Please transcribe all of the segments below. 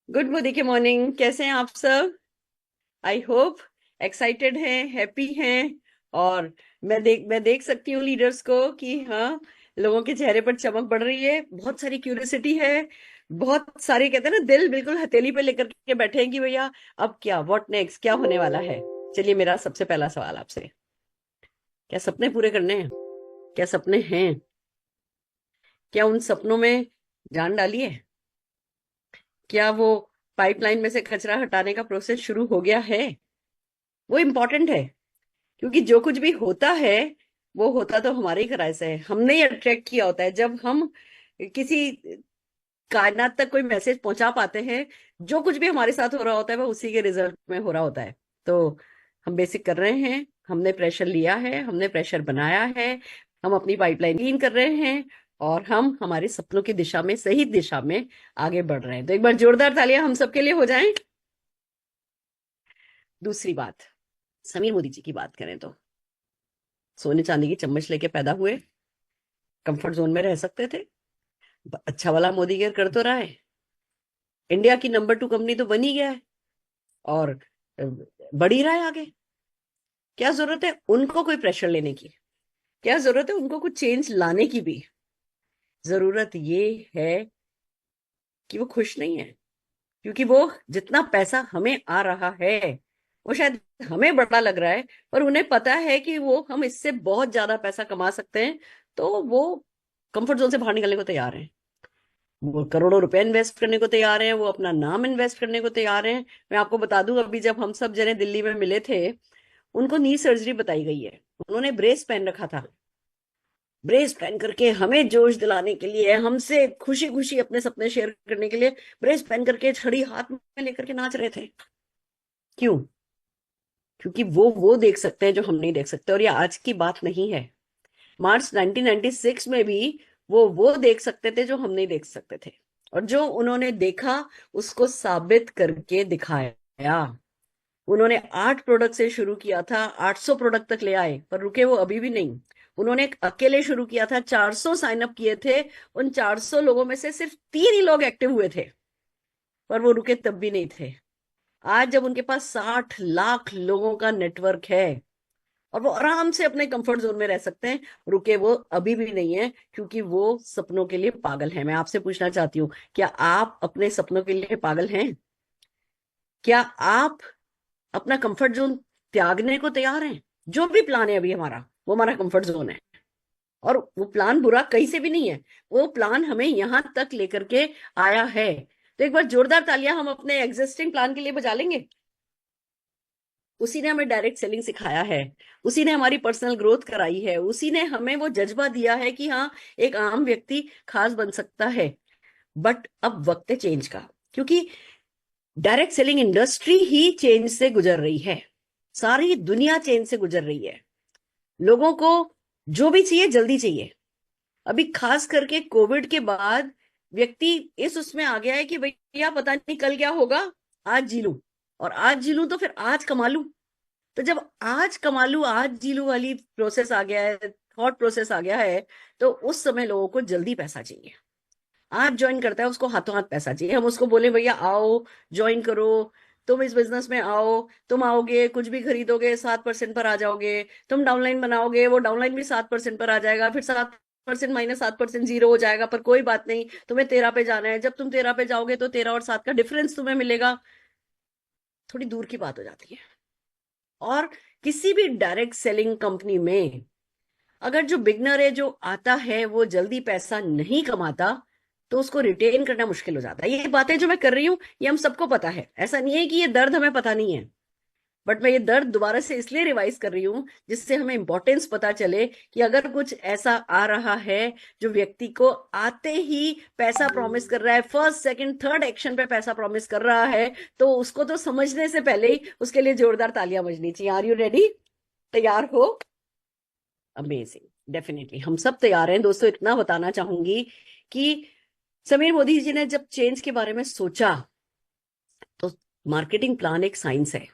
Good Modi के morning. कैसे हैं आप सब? आई होप एक्साइटेड हैं, हैप्पी हैं। और मैं देख सकती हूँ लीडर्स को कि हाँ, लोगों के चेहरे पर चमक बढ़ रही है, बहुत सारी क्यूरियोसिटी है। बहुत सारे कहते हैं ना, दिल बिल्कुल हथेली पे लेकर के बैठे हैं कि भैया अब क्या, व्हाट नेक्स्ट, क्या होने वाला है। चलिए, मेरा सबसे पहला सवाल आपसे, क्या सपने पूरे करने हैं? क्या सपने हैं? क्या उन सपनों में जान डाली है? क्या वो पाइपलाइन में से कचरा हटाने का प्रोसेस शुरू हो गया है? वो इम्पोर्टेंट है, क्योंकि जो कुछ भी होता है वो होता तो हमारे ही कराए से है। हमने ही अट्रैक्ट किया होता है। जब हम किसी कायनात तक कोई मैसेज पहुंचा पाते हैं, जो कुछ भी हमारे साथ हो रहा होता है वो उसी के रिजल्ट में हो रहा होता है। तो हम बेसिक कर रहे हैं, हमने प्रेशर लिया है, हमने प्रेशर बनाया है, हम अपनी पाइपलाइन क्लीन कर रहे हैं, और हम हमारे सपनों की दिशा में, सही दिशा में आगे बढ़ रहे हैं। तो एक बार जोरदार तालियां हम सबके लिए हो जाएं। दूसरी बात, समीर मोदी जी की बात करें तो सोने चांदी की चम्मच लेके पैदा हुए, कंफर्ट जोन में रह सकते थे। अच्छा वाला मोदी केयर कर तो रहा है, इंडिया की नंबर 2 कंपनी तो बन ही गया है, और बढ़ ही रहा है आगे। क्या जरूरत है उनको कोई प्रेशर लेने की? क्या जरूरत है उनको कुछ चेंज लाने की भी? जरूरत ये है कि वो खुश नहीं है, क्योंकि वो जितना पैसा हमें आ रहा है वो शायद हमें बड़ा लग रहा है, पर उन्हें पता है कि वो हम इससे बहुत ज्यादा पैसा कमा सकते हैं। तो वो कंफर्ट जोन से बाहर निकलने को तैयार हैं। वो करोड़ों रुपए इन्वेस्ट करने को तैयार हैं, वो अपना नाम इन्वेस्ट करने को तैयार हैं। मैं आपको बता दूं, अभी जब हम सब जने दिल्ली में मिले थे, उनको नी सर्जरी बताई गई है। उन्होंने ब्रेस पहन रखा था। ब्रेस पहन करके हमें जोश दिलाने के लिए, हमसे खुशी खुशी अपने सपने शेयर करने के लिए, ब्रेस पहन करके छड़ी हाथ में लेकर के नाच रहे थे। क्यों? क्योंकि वो देख सकते हैं जो हम नहीं देख सकते। और ये आज की बात नहीं है, मार्च 1996 में भी वो देख सकते थे जो हम नहीं देख सकते थे। और जो उन्होंने देखा उसको साबित करके दिखाया। उन्होंने 8 प्रोडक्ट से शुरू किया था, 800 प्रोडक्ट तक ले आए, पर रुके वो अभी भी नहीं। उन्होंने एक अकेले शुरू किया था, 400 साइन अप किए थे। उन 400 लोगों में से सिर्फ 3 ही लोग एक्टिव हुए थे, पर वो रुके तब भी नहीं थे। आज जब उनके पास 60 लाख लोगों का नेटवर्क है और वो आराम से अपने कंफर्ट जोन में रह सकते हैं, रुके वो अभी भी नहीं है, क्योंकि वो सपनों के लिए पागल है। मैं आपसे पूछना चाहती हूँ, क्या आप अपने सपनों के लिए पागल हैं? क्या आप अपना कंफर्ट जोन त्यागने को तैयार हैं? जो भी प्लान है अभी हमारा, वो हमारा कंफर्ट जोन है। और वो प्लान बुरा कहीं से भी नहीं है, वो प्लान हमें यहां तक लेकर के आया है। तो एक बार जोरदार तालियां हम अपने एग्जिस्टिंग प्लान के लिए बजा लेंगे। उसी ने हमें डायरेक्ट सेलिंग सिखाया है, उसी ने हमारी पर्सनल ग्रोथ कराई है, उसी ने हमें वो जज्बा दिया है कि हाँ, एक आम व्यक्ति खास बन सकता है। बट अब वक्त है चेंज का, क्योंकि डायरेक्ट सेलिंग इंडस्ट्री ही चेंज से गुजर रही है। सारी दुनिया चेंज से गुजर रही है। लोगों को जो भी चाहिए जल्दी चाहिए। अभी खास करके कोविड के बाद व्यक्ति इस उसमें आ गया है कि भैया पता नहीं कल क्या होगा, आज जी लूं, और आज जी लूं तो फिर आज कमा लूं। तो जब आज कमा लूं, आज जी लूं वाली प्रोसेस आ गया है, थॉट प्रोसेस आ गया है, तो उस समय लोगों को जल्दी पैसा चाहिए। आज ज्वाइन करता है उसको हाथों हाथ पैसा चाहिए। हम उसको बोले भैया आओ, ज्वाइन करो, तुम इस बिजनेस में आओ, तुम आओगे कुछ भी खरीदोगे 7% पर आ जाओगे, तुम डाउनलाइन बनाओगे वो डाउनलाइन भी 7% पर आ जाएगा, फिर 7% माइनस 7% जीरो हो जाएगा, पर कोई बात नहीं, तुम्हें 13 पे जाना है। जब तुम 13 पे जाओगे तो 13 और 7 का डिफरेंस तुम्हें मिलेगा। थोड़ी दूर की बात हो जाती है। और किसी भी डायरेक्ट सेलिंग कंपनी में अगर जो बिगनर है, जो आता है, वो जल्दी पैसा नहीं कमाता, तो उसको रिटेन करना मुश्किल हो जाता है। ये बातें जो मैं कर रही हूं, ये हम सबको पता है। ऐसा नहीं है कि ये दर्द हमें पता नहीं है, बट मैं ये दर्द दोबारा से इसलिए रिवाइज कर रही हूँ जिससे हमें इंपॉर्टेंस पता चले कि अगर कुछ ऐसा आ रहा है जो व्यक्ति को आते ही पैसा प्रॉमिस कर रहा है, फर्स्ट सेकंड थर्ड एक्शन पे पैसा प्रॉमिस कर रहा है, तो उसको तो समझने से पहले ही उसके लिए जोरदार तालियां बजनी चाहिए। Are you ready? तैयार हो? अमेजिंग। डेफिनेटली हम सब तैयार हैं दोस्तों। इतना बताना चाहूंगी कि समीर मोदी जी ने जब चेंज के बारे में सोचा, तो मार्केटिंग प्लान एक साइंस है।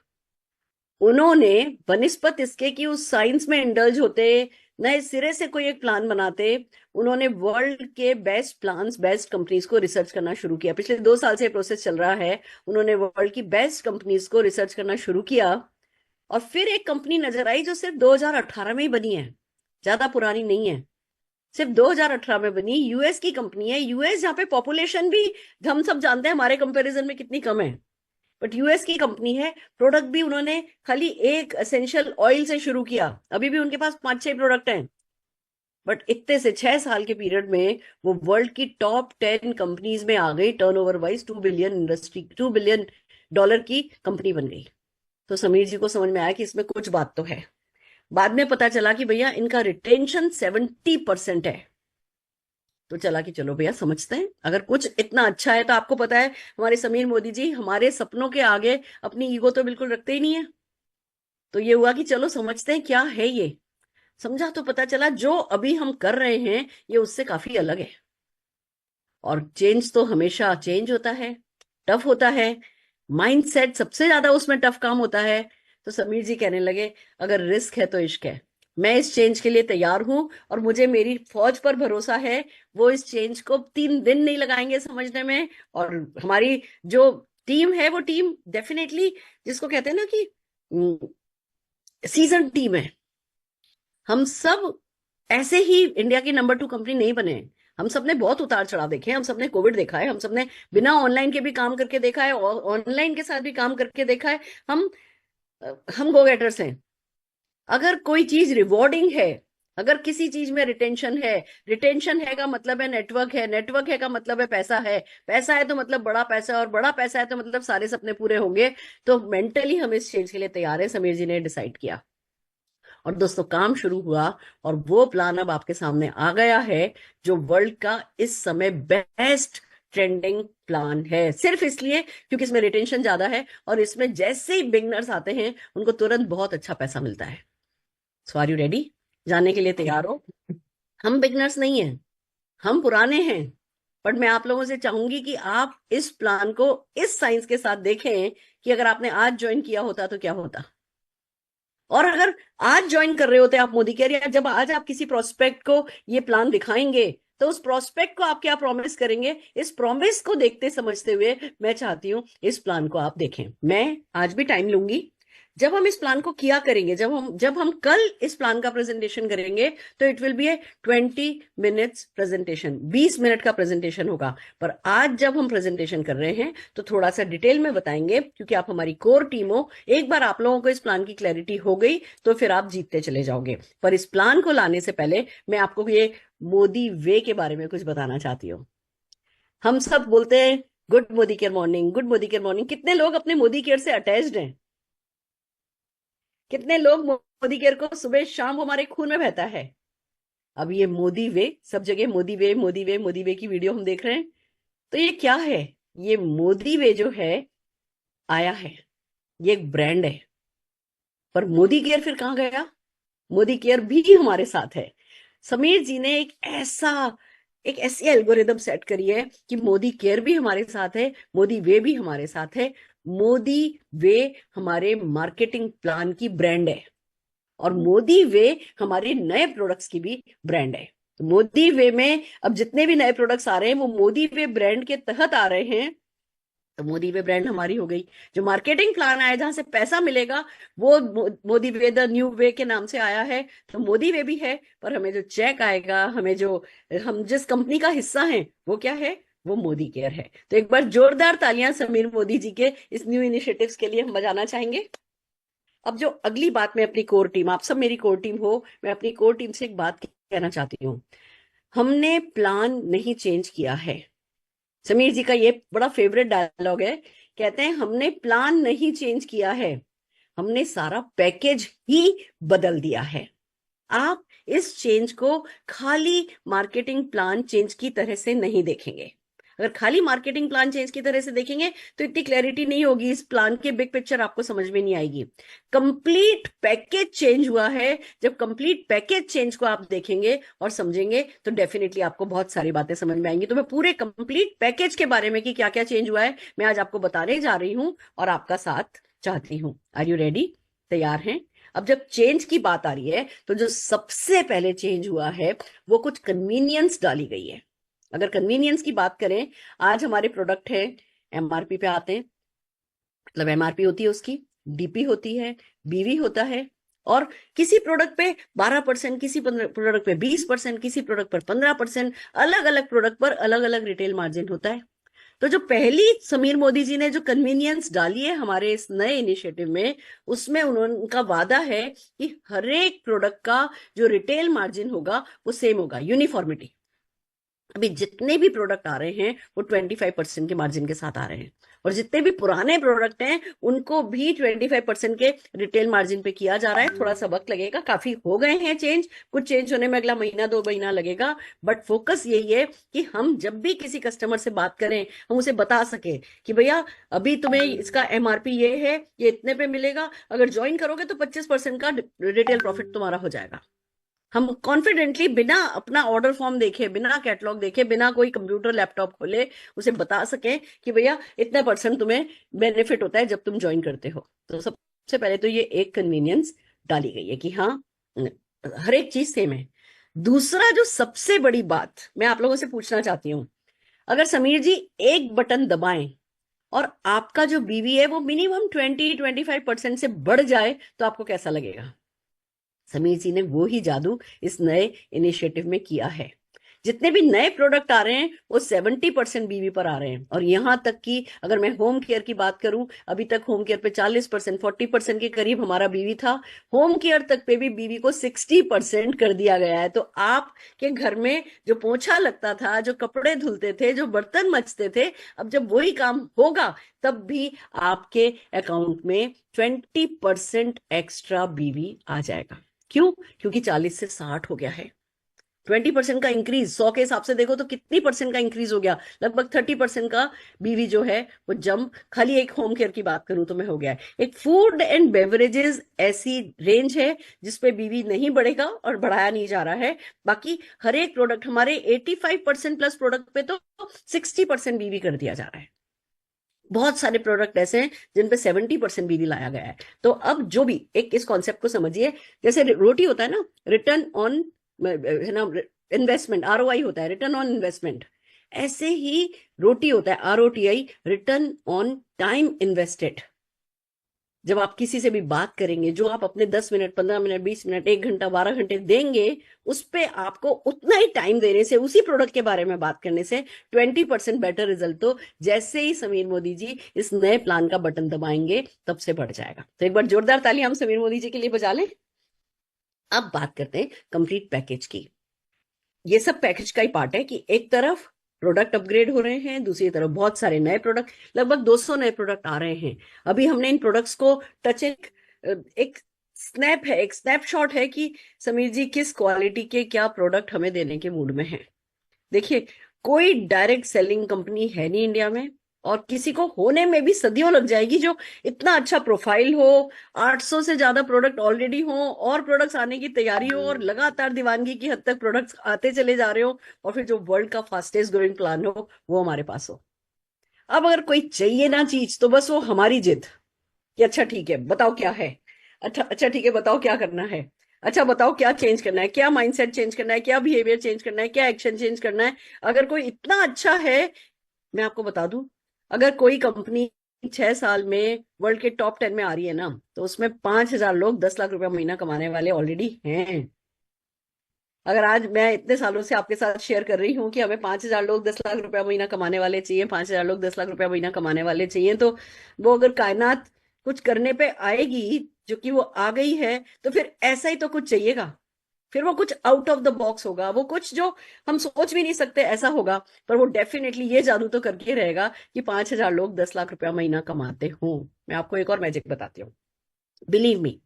उन्होंने बनिस्पत इसके कि उस साइंस में इंडल्ज होते, नए सिरे से कोई एक प्लान बनाते। उन्होंने वर्ल्ड के बेस्ट प्लान्स, बेस्ट कंपनीज को रिसर्च करना शुरू किया। पिछले 2 साल से प्रोसेस चल रहा है। उन्होंने वर्ल्ड की बेस्ट कंपनीज को रिसर्च करना शुरू किया, और फिर एक कंपनी नजर आई जो सिर्फ 2018 में ही बनी है, ज्यादा पुरानी नहीं है, सिर्फ 2018 में बनी। यूएस की कंपनी है। यूएस जहाँ पे पॉपुलेशन भी हम सब जानते हैं हमारे कंपैरिजन में कितनी कम है, बट यूएस की कंपनी है। प्रोडक्ट भी उन्होंने खाली एक एसेंशियल ऑयल से शुरू किया। अभी भी उनके पास 5-6 प्रोडक्ट हैं, बट इतने से 6 साल के पीरियड में वो वर्ल्ड की टॉप 10 कंपनीज में आ गई। टर्नओवर वाइज 2 बिलियन की कंपनी बन गई। तो समीर जी को समझ में आया कि इसमें कुछ बात तो है। बाद में पता चला कि भैया इनका रिटेंशन 70% है। तो चला कि चलो भैया समझते हैं, अगर कुछ इतना अच्छा है तो आपको पता है हमारे समीर मोदी जी हमारे सपनों के आगे अपनी ईगो तो बिल्कुल रखते ही नहीं है। तो ये हुआ कि चलो समझते हैं क्या है ये। समझा तो पता चला जो अभी हम कर रहे हैं ये उससे काफी अलग है। और चेंज तो हमेशा चेंज होता है, टफ होता है। माइंडसेट सबसे ज्यादा उसमें टफ काम होता है। तो समीर जी कहने लगे अगर रिस्क है तो इश्क है। मैं इस चेंज के लिए तैयार हूं, और मुझे मेरी फौज पर भरोसा है। वो इस चेंज को 3 दिन नहीं लगाएंगे समझने में। और हमारी जो टीम है वो टीम डेफिनेटली, जिसको कहते हैं ना कि सीजन टीम है। हम सब ऐसे ही इंडिया की नंबर 2 कंपनी नहीं बने हैं। हम सबने बहुत उतार चढ़ाव देखे हैं। हम सबने कोविड देखा है। हम सबने बिना ऑनलाइन के भी काम करके देखा है, और ऑनलाइन के साथ भी काम करके देखा है। हम हम गो गेटर्स हैं। अगर कोई चीज रिवॉर्डिंग है, अगर किसी चीज में रिटेंशन है, रिटेंशन है का मतलब है नेटवर्क है, नेटवर्क है का मतलब है पैसा है, पैसा है तो मतलब बड़ा पैसा है, और बड़ा पैसा है तो मतलब सारे सपने पूरे होंगे। तो मेंटली हम इस चीज के लिए तैयार है, समीर जी ने डिसाइड किया। और दोस्तों काम शुरू हुआ, और वो प्लान अब आपके सामने आ गया है, जो वर्ल्ड का इस समय बेस्ट ट्रेंडिंग प्लान है। सिर्फ इसलिए क्योंकि इसमें रिटेंशन ज्यादा है, और इसमें जैसे ही बिगनर्स आते हैं उनको तुरंत बहुत अच्छा पैसा मिलता है। सो आर यू रेडी? जानने के लिए तैयार हो? हम बिगनर्स नहीं हैं, हम पुराने हैं। बट मैं आप लोगों से चाहूंगी कि आप इस प्लान को इस साइंस के साथ देखें कि अगर आपने आज ज्वाइन किया होता तो क्या होता। और अगर आज ज्वाइन कर रहे होते आप मोदी केयर, या जब आज आप किसी प्रोस्पेक्ट को ये प्लान दिखाएंगे, तो उस प्रोस्पेक्ट को आप क्या प्रॉमिस करेंगे? इस प्रॉमिस को देखते समझते हुए मैं चाहती हूं इस प्लान को आप देखें। मैं आज भी टाइम लूंगी। जब हम इस प्लान को किया करेंगे, जब हम कल इस प्लान का प्रेजेंटेशन करेंगे, तो it will be A 20 minutes presentation, 20 minute का प्रेजेंटेशन होगा। पर आज जब हम प्रेजेंटेशन कर रहे हैं तो थोड़ा सा डिटेल में बताएंगे, क्योंकि आप हमारी कोर टीम हो। एक बार आप लोगों को इस प्लान की क्लैरिटी हो गई तो फिर आप जीतते चले जाओगे। पर इस प्लान को लाने से पहले मैं आपको ये मोदी वे के बारे में कुछ बताना चाहती हूँ। हम सब बोलते हैं good Modi care morning, good Modi care morning. कितने लोग अपने मोदी केयर से अटैच्ड हैं? कितने लोग मोदी केयर को सुबह शाम हमारे खून में बहता है? अब ये मोदी वे, सब जगह मोदी वे मोदी वे मोदी वे की वीडियो हम देख रहे हैं। तो ये क्या है? ये मोदी वे जो है आया है, ये एक ब्रांड है। पर मोदी केयर फिर कहाँ गया? मोदी केयर भी हमारे साथ है। समीर जी ने एक ऐसी एल्गोरिदम सेट करी है कि मोदी केयर भी हमारे साथ है, मोदी वे भी हमारे साथ है। मोदी वे हमारे मार्केटिंग प्लान की ब्रांड है, और मोदी वे हमारे नए प्रोडक्ट्स की भी ब्रांड है। तो मोदी वे में अब जितने भी नए प्रोडक्ट्स आ रहे हैं वो मोदी वे ब्रांड के तहत आ रहे हैं। तो मोदी वे ब्रांड हमारी हो गई। जो मार्केटिंग प्लान आया जहां से पैसा मिलेगा, वो मोदी वे द न्यू वे के नाम से आया है। तो मोदी वे भी है, पर हमें जो चेक आएगा, हम जिस कंपनी का हिस्सा है वो क्या है? वो मोदी केयर है। तो एक बार जोरदार तालियां समीर मोदी जी के इस न्यू इनिशिएटिव्स के लिए हम बजाना चाहेंगे। अब जो अगली बात, मैं अपनी कोर टीम, आप सब मेरी कोर टीम हो, मैं अपनी कोर टीम से एक बात कहना चाहती हूँ। हमने प्लान नहीं चेंज किया है। समीर जी का ये बड़ा फेवरेट डायलॉग है। कहते हैं हमने प्लान नहीं चेंज किया है, हमने सारा पैकेज ही बदल दिया है। आप इस चेंज को खाली मार्केटिंग प्लान चेंज की तरह से नहीं देखेंगे। अगर खाली मार्केटिंग प्लान चेंज की तरह से देखेंगे तो इतनी क्लैरिटी नहीं होगी, इस प्लान की बिग पिक्चर आपको समझ में नहीं आएगी। कंप्लीट पैकेज चेंज हुआ है। जब कंप्लीट पैकेज चेंज को आप देखेंगे और समझेंगे तो डेफिनेटली आपको बहुत सारी बातें समझ में आएंगी। तो मैं पूरे कंप्लीट पैकेज के बारे में कि क्या क्या चेंज हुआ है मैं आज आपको बताने जा रही हूं, और आपका साथ चाहती हूं। Are you ready? तैयार हैं? अब जब चेंज की बात आ रही है तो जो सबसे पहले चेंज हुआ है वो कुछ कन्वीनियंस डाली गई है। अगर कन्वीनियंस की बात करें, आज हमारे प्रोडक्ट है एमआरपी पे आते हैं, मतलब एमआरपी होती है उसकी, डीपी होती है, बीवी होता है, और किसी प्रोडक्ट पे 12%, किसी प्रोडक्ट पे 20%, किसी प्रोडक्ट पर 15%, अलग अलग प्रोडक्ट पर अलग अलग रिटेल मार्जिन होता है। तो जो पहली समीर मोदी जी ने जो कन्वीनियंस डाली है हमारे इस नए इनिशिएटिव में, उसमें उनका वादा है कि हर एक प्रोडक्ट का जो रिटेल मार्जिन होगा वो सेम होगा, यूनिफॉर्मिटी। अभी जितने भी प्रोडक्ट आ रहे हैं वो 25% के मार्जिन के साथ आ रहे हैं, और जितने भी पुराने प्रोडक्ट हैं उनको भी 25% के रिटेल मार्जिन पे किया जा रहा है। थोड़ा सा वक्त लगेगा, काफी हो गए हैं चेंज, कुछ चेंज होने में अगला महीना 2 महीना लगेगा, बट फोकस यही है कि हम जब भी किसी कस्टमर से बात करें हम उसे बता सके कि भैया अभी तुम्हें इसका एमआरपी ये है, ये इतने पे मिलेगा, अगर ज्वाइन करोगे तो 25% का रिटेल प्रॉफिट तुम्हारा हो जाएगा। हम कॉन्फिडेंटली बिना अपना ऑर्डर फॉर्म देखे, बिना कैटलॉग देखे, बिना कोई कंप्यूटर लैपटॉप खोले उसे बता सकें कि भैया इतने परसेंट तुम्हें बेनिफिट होता है जब तुम ज्वाइन करते हो। तो सबसे पहले तो ये एक कन्वीनियंस डाली गई है कि हाँ, हर एक चीज सेम है। दूसरा जो सबसे बड़ी बात मैं आप लोगों से पूछना चाहती हूँ, अगर समीर जी एक बटन दबाएं और आपका जो बीवी है वो मिनिमम 20-25% से बढ़ जाए तो आपको कैसा लगेगा? समीर जी ने वो ही जादू इस नए इनिशिएटिव में किया है। जितने भी नए प्रोडक्ट आ रहे हैं वो 70% बीवी पर आ रहे हैं, और यहां तक कि अगर मैं होम केयर की बात करूं, अभी तक होम केयर पे 40%, 40% के करीब हमारा बीवी था, होम केयर तक पे भी बीवी को 60% कर दिया गया है। तो आपके घर में जो पोछा लगता था, जो कपड़े धुलते थे, जो बर्तन मचते थे, अब जब वही काम होगा तब भी आपके अकाउंट में 20% एक्स्ट्रा बीवी आ जाएगा। क्यों? क्योंकि 40 से 60 हो गया है। 20% का इंक्रीज, 100 के हिसाब से देखो तो कितनी परसेंट का इंक्रीज हो गया? लगभग 30% का बीवी जो है वो जंप, खाली एक होम केयर की बात करूं तो मैं हो गया है। एक फूड एंड बेवरेजेस ऐसी रेंज है जिसपे बीवी नहीं बढ़ेगा और बढ़ाया नहीं जा रहा है। बाकी हर एक प्रोडक्ट, हमारे 85% प्लस प्रोडक्ट पे तो 60% बीवी कर दिया जा रहा है। बहुत सारे प्रोडक्ट ऐसे हैं जिन पे 70% बीवी लाया गया है। तो अब जो भी एक इस कॉन्सेप्ट को समझिए, जैसे रोटी होता है ना, रिटर्न ऑन, है ना, इन्वेस्टमेंट, आरओआई होता है, रिटर्न ऑन इन्वेस्टमेंट, ऐसे ही रोटी होता है, आरओटीआई, रिटर्न ऑन टाइम इन्वेस्टेड। जब आप किसी से भी बात करेंगे, जो आप अपने 10 मिनट, 15 मिनट, 20 मिनट, 1 घंटा, 12 घंटे देंगे, उस पे आपको उतना ही टाइम देने से, उसी प्रोडक्ट के बारे में बात करने से 20% बेटर रिजल्ट तो जैसे ही समीर मोदी जी इस नए प्लान का बटन दबाएंगे तब से बढ़ जाएगा। तो एक बार जोरदार ताली हम समीर मोदी जी के लिए बजा लें। अब बात करते हैं कंप्लीट पैकेज की। ये सब पैकेज का ही पार्ट है कि एक तरफ प्रोडक्ट अपग्रेड हो रहे हैं, दूसरी तरफ बहुत सारे नए प्रोडक्ट, लगभग 200 नए प्रोडक्ट आ रहे हैं। अभी हमने इन प्रोडक्ट्स को टच, एक स्नैप है, एक स्नैपशॉट है कि समीर जी किस क्वालिटी के क्या प्रोडक्ट हमें देने के मूड में है। देखिए, कोई डायरेक्ट सेलिंग कंपनी है नहीं इंडिया में, और किसी को होने में भी सदियों लग जाएगी, जो इतना अच्छा प्रोफाइल हो, 800 से ज्यादा प्रोडक्ट ऑलरेडी हो, और प्रोडक्ट्स आने की तैयारी हो, और लगातार दीवानगी की हद तक प्रोडक्ट्स आते चले जा रहे हो, और फिर जो वर्ल्ड का फास्टेस्ट ग्रोइंग प्लान हो वो हमारे पास हो। अब अगर कोई चाहिए ना चीज तो बस वो हमारी जिद कि अच्छा ठीक है बताओ क्या है, अच्छा अच्छा ठीक है बताओ क्या करना है, अच्छा बताओ क्या चेंज करना है, क्या माइंडसेट चेंज करना है, क्या बिहेवियर चेंज करना है, क्या एक्शन चेंज करना है। अगर कोई इतना अच्छा है, मैं आपको बता दूं, अगर कोई कंपनी 6 साल में वर्ल्ड के टॉप 10 में आ रही है ना, तो उसमें 5,000 लोग 10 लाख रुपया महीना कमाने वाले ऑलरेडी हैं। अगर आज मैं इतने सालों से आपके साथ शेयर कर रही हूँ कि हमें 5,000 लोग 10 लाख रुपया महीना कमाने वाले चाहिए, 5,000 लोग 10 लाख रुपया महीना कमाने वाले चाहिए, तो वो अगर कायनात कुछ करने पे आएगी, जो कि वो आ गई है, तो फिर ऐसा ही तो कुछ चाहिएगा। फिर वो कुछ आउट ऑफ द बॉक्स होगा, वो कुछ जो हम सोच भी नहीं सकते ऐसा होगा, पर वो डेफिनेटली ये जादू तो करके रहेगा कि 5,000 लोग 10 लाख रुपया महीना कमाते हों। मैं आपको एक और मैजिक बताती हूँ, बिलीव मी।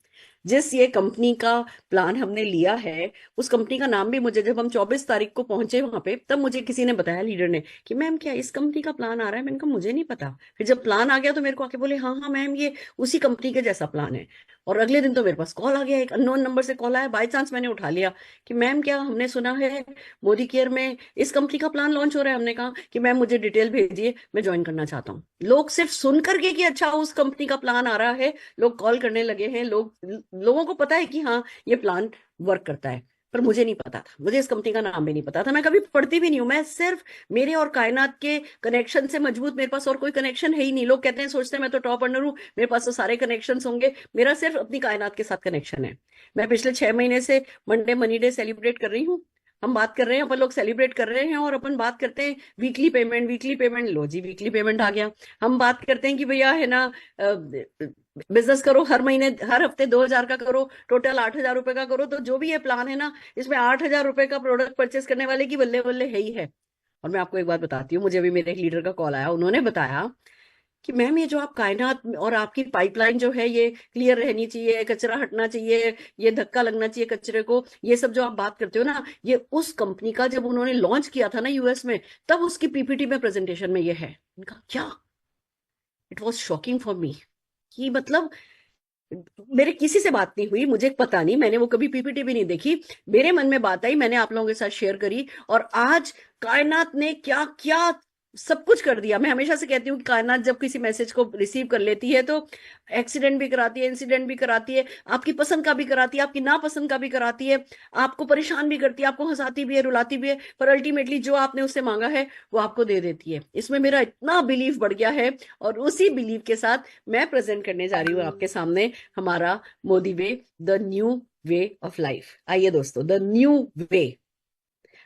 जिस ये कंपनी का प्लान हमने लिया है, उस कंपनी का नाम भी मुझे, जब हम 24 तारीख को पहुंचे वहां पे, तब मुझे किसी ने बताया, लीडर ने, कि मैम क्या इस कंपनी का प्लान आ रहा है? मैंने कहा मुझे नहीं पता। फिर जब प्लान आ गया तो मेरे को आके बोले हाँ हाँ मैम ये उसी कंपनी के जैसा प्लान है। और अगले दिन तो मेरे पास कॉल आ गया, एक अननोन नंबर से कॉल आया, बाई चांस मैंने उठा लिया कि मैम क्या हमने सुना है मोदी केयर में इस कंपनी का प्लान लॉन्च हो रहा है। हमने कहा कि मैम मुझे डिटेल भेजिए, मैं ज्वाइन करना चाहता हूँ। लोग सिर्फ सुन करके कि अच्छा उस कंपनी का प्लान आ रहा है, लोग कॉल करने लगे हैं, लोग लोगों को पता है कि हाँ ये प्लान वर्क करता है, पर मुझे नहीं पता था, मुझे इस कंपनी का नाम भी नहीं पता था, मैं कभी पढ़ती भी नहीं हूँ। मैं सिर्फ मेरे और कायनात के कनेक्शन से मजबूत, मेरे पास और कोई कनेक्शन है ही नहीं। लोग कहते हैं, सोचते हैं मैं तो टॉप अर्नर हूँ, मेरे पास तो सारे कनेक्शन होंगे, मेरा सिर्फ अपनी कायनात के साथ कनेक्शन है। मैं पिछले 6 महीने से मंडे मनी डे सेलिब्रेट कर रही हूँ। हम बात कर रहे हैं, अपन लोग सेलिब्रेट कर रहे हैं, और अपन बात करते हैं वीकली पेमेंट, वीकली पेमेंट, लो जी वीकली पेमेंट आ गया। हम बात करते हैं कि भैया है ना, बिजनेस करो, हर महीने हर हफ्ते 2,000 का करो, टोटल 8,000 रुपए का करो, तो जो भी ये प्लान है ना, इसमें 8,000 रुपए का प्रोडक्ट परचेस करने वाले की बल्ले बल्ले है ही है। और मैं आपको एक बात बताती हूँ, मुझे अभी मेरे एक लीडर का कॉल आया, उन्होंने बताया कि मैम ये जो आप कायनात और आपकी पाइपलाइन जो है ये क्लियर रहनी चाहिए, कचरा हटना चाहिए, ये धक्का लगना चाहिए कचरे को, ये सब जो आप बात करते हो ना, ये उस कंपनी का जब उन्होंने लॉन्च किया था ना यूएस में, तब उसकी पीपीटी में प्रेजेंटेशन में ये है। उनका क्या, it was shocking for me कि मतलब मेरे किसी से बात नहीं हुई, मुझे पता नहीं, मैंने वो कभी पीपीटी भी नहीं देखी, मेरे मन में बात आई, मैंने आप लोगों के साथ शेयर करी, और आज कायनात ने क्या क्या सब कुछ कर दिया। मैं हमेशा से कहती हूँ कि कायनात जब किसी मैसेज को रिसीव कर लेती है तो एक्सीडेंट भी कराती है, इंसिडेंट भी कराती है, आपकी पसंद का भी कराती है, आपकी नापसंद का भी कराती है, आपको परेशान भी करती है, आपको हंसाती भी है, रुलाती भी है, पर अल्टीमेटली जो आपने उससे मांगा है वो आपको दे देती है। इसमें मेरा इतना बिलीव बढ़ गया है, और उसी बिलीव के साथ मैं प्रेजेंट करने जा रही हूँ आपके सामने हमारा Modi way, the new way of life. आइए दोस्तों, द न्यू वे।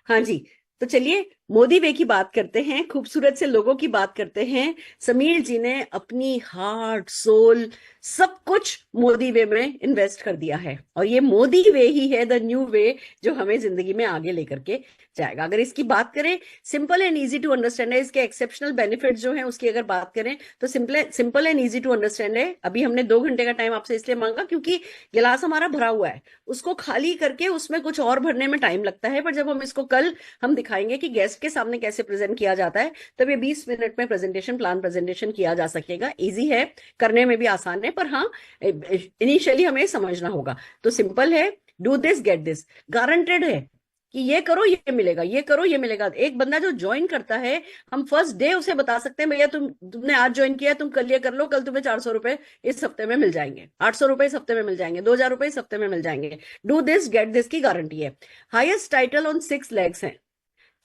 हाँ जी, तो चलिए मोदी वे की बात करते हैं, खूबसूरत से लोगों की बात करते हैं। समीर जी ने अपनी हार्ट सोल सब कुछ मोदी वे में इन्वेस्ट कर दिया है, और ये मोदी वे ही है, द न्यू वे, जो हमें जिंदगी में आगे लेकर के जाएगा। अगर इसकी बात करें, simple and easy to understand है, इसके एक्सेप्शनल बेनिफिट्स जो हैं उसकी अगर बात करें तो simple and easy to understand है। अभी हमने 2 घंटे का टाइम आपसे इसलिए मांगा क्योंकि गिलास हमारा भरा हुआ है, उसको खाली करके उसमें कुछ और भरने में टाइम लगता है, पर जब हम इसको कल हम दिखाएंगे कि गेस्ट के सामने कैसे प्रेजेंट किया जाता है, तब ये 20 मिनट में प्रेजेंटेशन, प्लान प्रेजेंटेशन किया जा सकेगा। इजी है, करने में भी आसान है, पर हाँ इनिशियली हमें समझना होगा। तो सिंपल है, do this get this, guaranteed है कि ये करो ये मिलेगा, ये करो ये मिलेगा। एक बंदा जो ज्वाइन करता है, हम फर्स्ट डे उसे बता सकते हैं भैया तुमने आज ज्वाइन किया, तुम कल ये कर लो, कल तुम्हें 400 रुपए इस हफ्ते में मिल जाएंगे, 800 रुपए इस हफ्ते में मिल जाएंगे, 2,000 रुपए इस हफ्ते में मिल जाएंगे। डू दिस गेट दिस की गारंटी है। हाईएस्ट टाइटल ऑन 6 लेग्स है,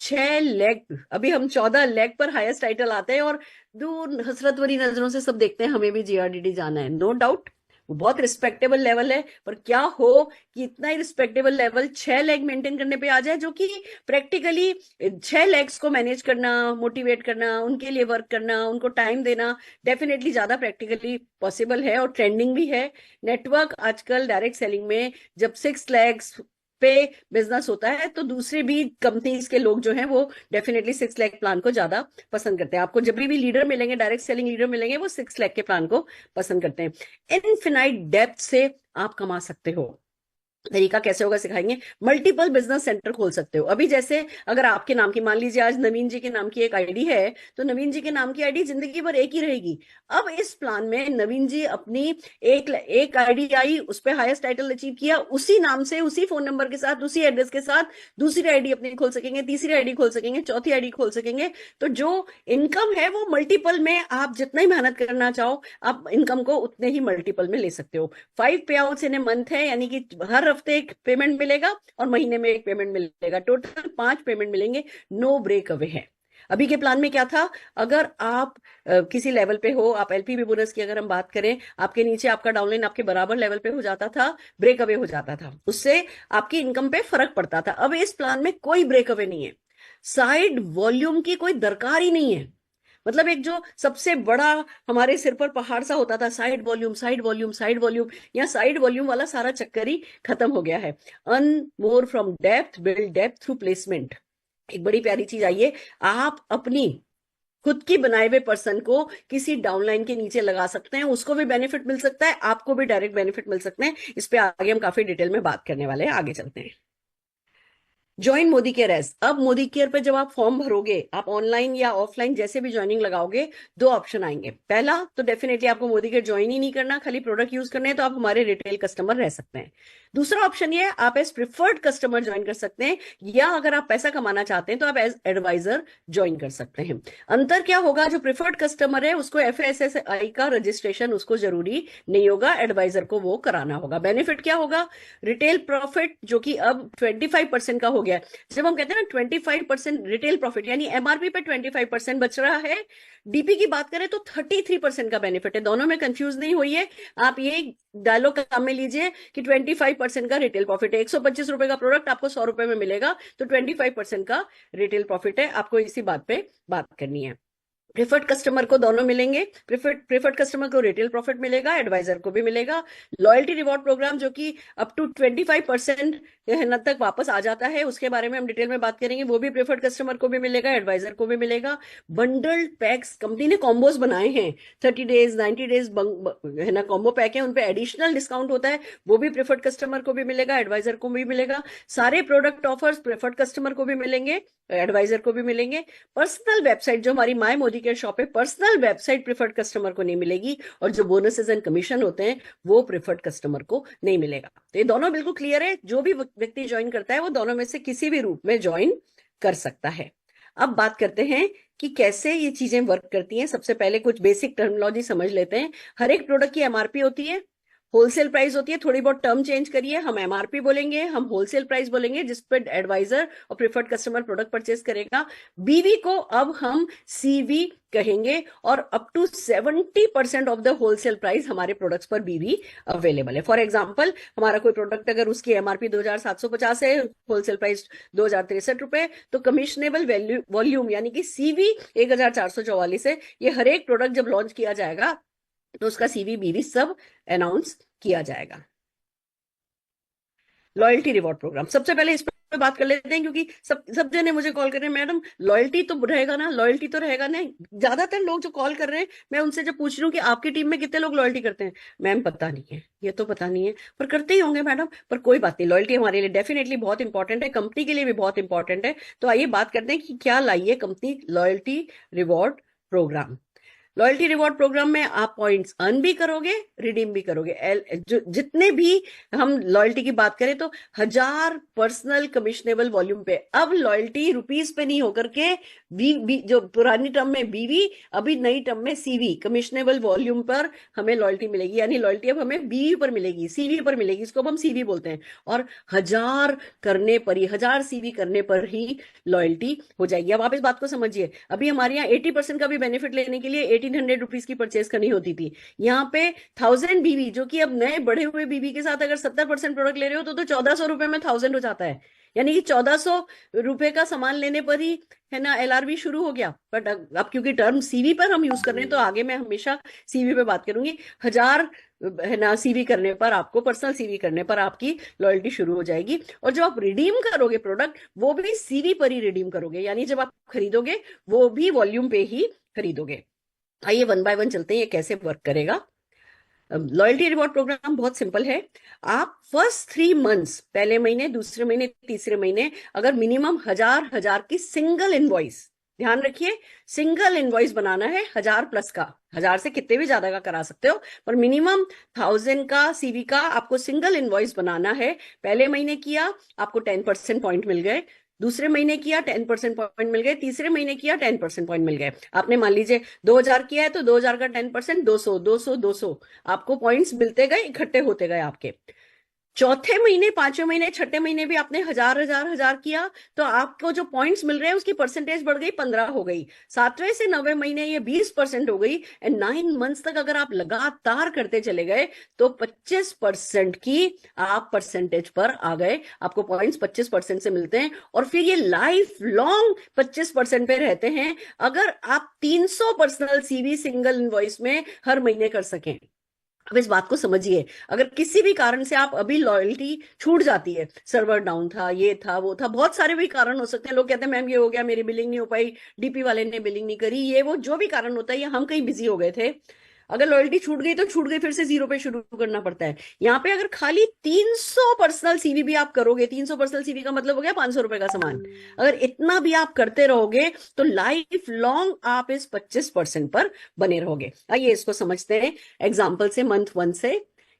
6 लेग, अभी हम 14 लेग पर हाईएस्ट टाइटल आते हैं, और दूर हसरत भरी नजरों से सब देखते हैं हमें भी जीआरडीडी जाना है, नो डाउट वो बहुत रिस्पेक्टेबल लेवल है। पर क्या हो कि इतना ही रिस्पेक्टेबल लेवल 6 लेग मेंटेन करने पे आ जाए, जो कि प्रैक्टिकली 6 लेग्स को मैनेज करना, मोटिवेट करना, उनके लिए वर्क करना, उनको टाइम देना, डेफिनेटली ज्यादा प्रैक्टिकली पॉसिबल है, और ट्रेंडिंग भी है। नेटवर्क आजकल डायरेक्ट सेलिंग में जब 6 लेग्स पे बिजनेस होता है, तो दूसरे भी कंपनीज के लोग जो हैं वो डेफिनेटली 6 लाख प्लान को ज्यादा पसंद करते हैं। आपको जब भी लीडर मिलेंगे, डायरेक्ट सेलिंग लीडर मिलेंगे, वो 6 लाख के प्लान को पसंद करते हैं। इनफिनाइट डेप्थ से आप कमा सकते हो। तरीका कैसे होगा सिखाएंगे। मल्टीपल बिजनेस सेंटर खोल सकते हो। अभी जैसे अगर आपके नाम की, मान लीजिए आज नवीन जी के नाम की एक आईडी है, तो नवीन जी के नाम की आईडी जिंदगी भर एक ही रहेगी। अब इस प्लान में नवीन जी अपनी एक आईडी आई, उस पर हाईएस्ट टाइटल अचीव किया, उसी नाम से, उसी फोन नंबर के साथ, उसी एड्रेस के साथ दूसरी आईडी अपनी खोल सकेंगे, तीसरी आईडी खोल सकेंगे, चौथी आईडी खोल सकेंगे। तो जो इनकम है वो मल्टीपल में, आप जितना ही मेहनत करना चाहो आप इनकम को उतने ही मल्टीपल में ले सकते हो। 5 पे आउट्स इन ए मंथ है, यानी कि हर हफ्ते एक पेमेंट मिलेगा और महीने में एक पेमेंट मिलेगा, टोटल 5 पेमेंट मिलेंगे। नो ब्रेक अवे है। अभी के प्लान में क्या था, अगर आप किसी लेवल पे हो, आप एलपीवी बोनस की अगर हम बात करें, आपके नीचे आपका डाउनलाइन आपके बराबर लेवल पे हो जाता था, ब्रेक अवे हो जाता था, उससे आपकी इनकम पे फर्क पड़ता था। अब इस प्लान में कोई ब्रेक अवे नहीं है, साइड वॉल्यूम की कोई दरकार ही नहीं है। मतलब एक जो सबसे बड़ा हमारे सिर पर पहाड़ सा होता था, side volume side volume side volume, या साइड वॉल्यूम वाला सारा चक्कर ही खत्म हो गया है। Earn more from depth, build depth through placement. एक बड़ी प्यारी चीज आई है, आप अपनी खुद की बनाए हुए पर्सन को किसी डाउनलाइन के नीचे लगा सकते हैं, उसको भी बेनिफिट मिल सकता है, आपको भी डायरेक्ट बेनिफिट मिल सकते हैं। इस पे आगे हम काफी डिटेल में बात करने वाले हैं, आगे चलते हैं। Join Modi care S. अब मोदी केयर पे जब आप फॉर्म भरोगे, आप ऑनलाइन या ऑफलाइन जैसे भी ज्वाइनिंग लगाओगे, दो ऑप्शन आएंगे। पहला तो डेफिनेटली आपको मोदी केयर ज्वाइन ही नहीं करना, खाली प्रोडक्ट यूज करने हैं, तो आप हमारे रिटेल कस्टमर रह सकते हैं। दूसरा ऑप्शन ये है, आप एज प्रिफर्ड कस्टमर ज्वाइन कर सकते हैं, या अगर आप पैसा कमाना चाहते हैं तो आप एज एडवाइजर ज्वाइन कर सकते हैं। अंतर क्या होगा, जो प्रिफर्ड कस्टमर है उसको FSSAI का रजिस्ट्रेशन उसको जरूरी नहीं होगा, एडवाइजर को वो कराना होगा। बेनिफिट क्या होगा, रिटेल प्रॉफिट जो कि अब 25% का हो गया। जब हम कहते हैं ना 25% रिटेल प्रॉफिट, यानी MRP पे 25% बच रहा है, DP की बात करें तो 33% का बेनिफिट है। दोनों में कंफ्यूज नहीं होइए, आप ये डायलॉग काम में लीजिए कि 25% का रिटेल प्रॉफिट है। 125 रुपए का प्रोडक्ट आपको 100 रुपए में मिलेगा, तो 25% का रिटेल प्रॉफिट है। आपको इसी बात पे बात करनी है। प्रिफर्ड कस्टमर को दोनों मिलेंगे, प्रिफर्ड कस्टमर को रिटेल प्रॉफिट मिलेगा, एडवाइजर को भी मिलेगा। लॉयल्टी रिवॉर्ड प्रोग्राम जो कि अप टू 25% तक वापस आ जाता है, उसके बारे में हम डिटेल में बात करेंगे, वो भी प्रिफर्ड कस्टमर को भी मिलेगा, एडवाइजर को भी मिलेगा। बंडल्ड पैक्स, कंपनी ने कॉम्बोज बनाए हैं, 30 डेज 90 डेज है ना, कॉम्बो पैक है, उनपे एडिशनल डिस्काउंट होता है, वो भी प्रिफर्ड कस्टमर को भी मिलेगा, एडवाइजर को भी मिलेगा। सारे प्रोडक्ट ऑफर्स प्रिफर्ड कस्टमर को भी मिलेंगे, एडवाइजर को भी मिलेंगे। पर्सनल वेबसाइट जो हमारी माय मोदी केयर शॉप है, पर्सनल वेबसाइट प्रिफर्ड कस्टमर को नहीं मिलेगी, और जो बोनसेस एंड कमीशन होते हैं वो प्रिफर्ड कस्टमर को नहीं मिलेगा। तो ये दोनों बिल्कुल क्लियर है, जो भी व्यक्ति ज्वाइन करता है वो दोनों में से किसी भी रूप में ज्वाइन कर सकता है। अब बात करते हैं कि कैसे ये चीजें वर्क करती हैं। सबसे पहले कुछ बेसिक टर्मिनोलॉजी समझ लेते हैं। हर एक प्रोडक्ट की MRP होती है, होलसेल प्राइस होती है, थोड़ी बहुत टर्म चेंज करिए, हम MRP बोलेंगे, हम होलसेल प्राइस बोलेंगे, जिस पर एडवाइजर और प्रिफर्ड कस्टमर प्रोडक्ट परचेस करेगा। BV को अब हम CV कहेंगे, और up to 70% of the wholesale price हमारे प्रोडक्ट्स पर BV अवेलेबल है। फॉर एग्जांपल, हमारा कोई प्रोडक्ट अगर उसकी MRP 2750 है, होलसेल प्राइस 2063 रुपए, तो कमिशनेबल वैल्यू वॉल्यूम यानी कि CV 1444 है। ये हर एक प्रोडक्ट जब लॉन्च किया जाएगा तो उसका CV BV सब अनाउंस किया जाएगा। लॉयल्टी रिवॉर्ड प्रोग्राम, सबसे पहले इस पर बात कर लेते हैं, क्योंकि सब जने मुझे कॉल कर रहे हैं, मैडम लॉयल्टी तो रहेगा ना, लॉयल्टी तो रहेगा ना। ज्यादातर लोग जो कॉल कर रहे हैं, मैं उनसे जब पूछ रही हूँ कि आपकी टीम में कितने लोग लॉयल्टी करते हैं, मैम पता नहीं है, ये तो पता नहीं है, पर करते ही होंगे मैडम। पर कोई बात नहीं, लॉयल्टी हमारे लिए डेफिनेटली बहुत इंपॉर्टेंट है, कंपनी के लिए भी बहुत इंपॉर्टेंट है। तो आइए बात करते हैं कि क्या लाई है company loyalty reward programme. Loyalty reward programme में आप पॉइंट्स अर्न भी करोगे, रिडीम भी करोगे। जितने भी हम लॉयल्टी की बात करें तो 1000 पर्सनल कमिशनेबल वॉल्यूम पे, अब लॉयल्टी रुपीस पे नहीं होकर के जो पुरानी टर्म में BV, अभी नई टर्म में CV कमिशनेबल वॉल्यूम पर हमें लॉयल्टी मिलेगी। यानी लॉयल्टी अब हमें BV पर मिलेगी, CV पर मिलेगी, इसको अब हम CV बोलते हैं। और 1000 करने पर ही, 1000 CV करने पर ही लॉयल्टी हो जाएगी। अब आप इस बात को समझिए, अभी हमारे यहाँ 80% का भी बेनिफिट लेने के लिए 1800 रुपीज की परचेस करनी होती थी। यहाँ पे 1000 BV, जो कि अब नए बढ़े हुए BV के साथ अगर 70% प्रोडक्ट ले रहे हो तो 1400 रुपए में 1000 हो जाता है। यानी कि 1400 रुपए का सामान लेने पर ही है ना LRV शुरू हो गया। बट अब क्योंकि टर्म CV पर हम यूज कर रहे हैं, तो आगे मैं हमेशा CV पे बात करूंगी। 1000 है ना CV करने पर, आपको पर्सनल CV करने पर आपकी लॉयल्टी शुरू हो जाएगी। और जो आप रिडीम करोगे प्रोडक्ट, वो भी CV पर ही रिडीम करोगे, यानी जब आप खरीदोगे वो भी वॉल्यूम पे ही खरीदोगे। आइए वन बाय वन चलते हैं ये कैसे वर्क करेगा। लॉयल्टी रिवॉर्ड प्रोग्राम बहुत सिंपल है। आप फर्स्ट 3 मंथ्स, पहले महीने, दूसरे महीने, तीसरे महीने, अगर मिनिमम 1000 की सिंगल इनवॉइस, ध्यान रखिए सिंगल इनवॉइस बनाना है, 1000 प्लस का, 1000 से कितने भी ज्यादा का करा सकते हो, पर मिनिमम 1000 का CV का आपको सिंगल इनवॉइस बनाना है। पहले महीने किया, आपको 10% पॉइंट मिल गए, दूसरे महीने किया 10% पॉइंट मिल गए, तीसरे महीने किया 10% पॉइंट मिल गए। आपने मान लीजिए 2000 किया है तो 2000 का 10%, 200 200 200 आपको पॉइंट्स मिलते गए, इकट्ठे होते गए आपके। चौथे महीने, पांचवें महीने, छठे महीने भी आपने 1000 किया, तो आपको जो पॉइंट्स मिल रहे हैं उसकी परसेंटेज बढ़ गई, 15 हो गई। सातवें से 9वें महीने ये 20% हो गई। एंड 9 मंथ्स तक अगर आप लगातार करते चले गए तो 25% की आप परसेंटेज पर आ गए, आपको पॉइंट्स 25% से मिलते हैं। और फिर ये लाइफ लॉन्ग 25% पे रहते हैं, अगर आप 300 पर्सनल CV सिंगल इनवॉइस में हर महीने कर सकें। अब इस बात को समझिए, अगर किसी भी कारण से आप अभी लॉयल्टी छूट जाती है, सर्वर डाउन था, ये था, वो था, बहुत सारे भी कारण हो सकते हैं। लोग कहते हैं मैम ये हो गया, मेरी बिलिंग नहीं हो पाई, DP वाले ने बिलिंग नहीं करी, ये वो जो भी कारण होता है, या हम कहीं बिजी हो गए थे, अगर लॉयल्टी छूट गई तो छूट गई, फिर से जीरो पे शुरू करना पड़ता है। यहाँ पे अगर खाली 300 पर्सनल सीवी भी आप करोगे, 300 पर्सनल सीवी का मतलब हो गया 500 रुपए का सामान, अगर इतना भी आप करते रहोगे तो लाइफ लॉन्ग आप इस 25% पर बने रहोगे। आइए इसको समझते हैं एग्जाम्पल से, मंथ वन से।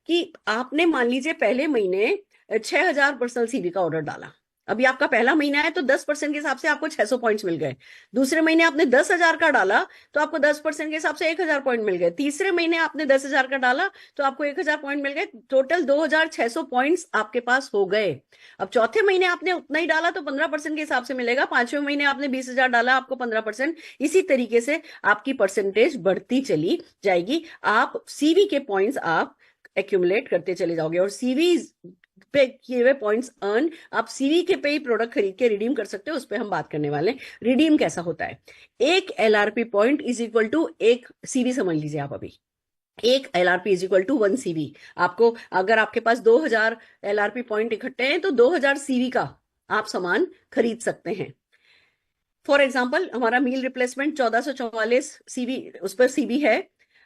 कि आपने मान लीजिए पहले महीने 6,000 पर्सनल सीवी का ऑर्डर डाला। अभी आपका पहला महीना है तो 10% के हिसाब से आपको 600 पॉइंट्स मिल गए। दूसरे महीने आपने 10,000 का डाला तो आपको 10% के हिसाब से 1,000 पॉइंट मिल गए। तीसरे महीने आपने 10,000 का डाला तो आपको 1,000 पॉइंट मिल गए। टोटल 2,600 पॉइंट्स आपके पास हो गए। अब चौथे महीने आपने उतना ही डाला तो 15% के हिसाब से मिलेगा। पांचवें महीने आपने 20,000 डाला, आपको 15%। इसी तरीके से आपकी परसेंटेज बढ़ती चली जाएगी। आप सीवी के पॉइंट्स आप एक्यूमुलेट करते चले जाओगे, और सीवी पे किए हुए पॉइंट्स अर्न आप सीवी के पे ही प्रोडक्ट खरीद के रिडीम कर सकते हो। उस पर हम बात करने वाले हैं। रिडीम कैसा होता है? एक LRP point is equal to एक सीवी, समझ लीजिए आप अभी। एक LRP is equal to 1 CV. आपको अगर आपके पास 2,000 एलआरपी पॉइंट इकट्ठे हैं तो 2,000 सीवी का आप सामान खरीद सकते हैं। फॉर एग्जाम्पल हमारा मील रिप्लेसमेंट 1444 सीवी, उस पर सीवी है।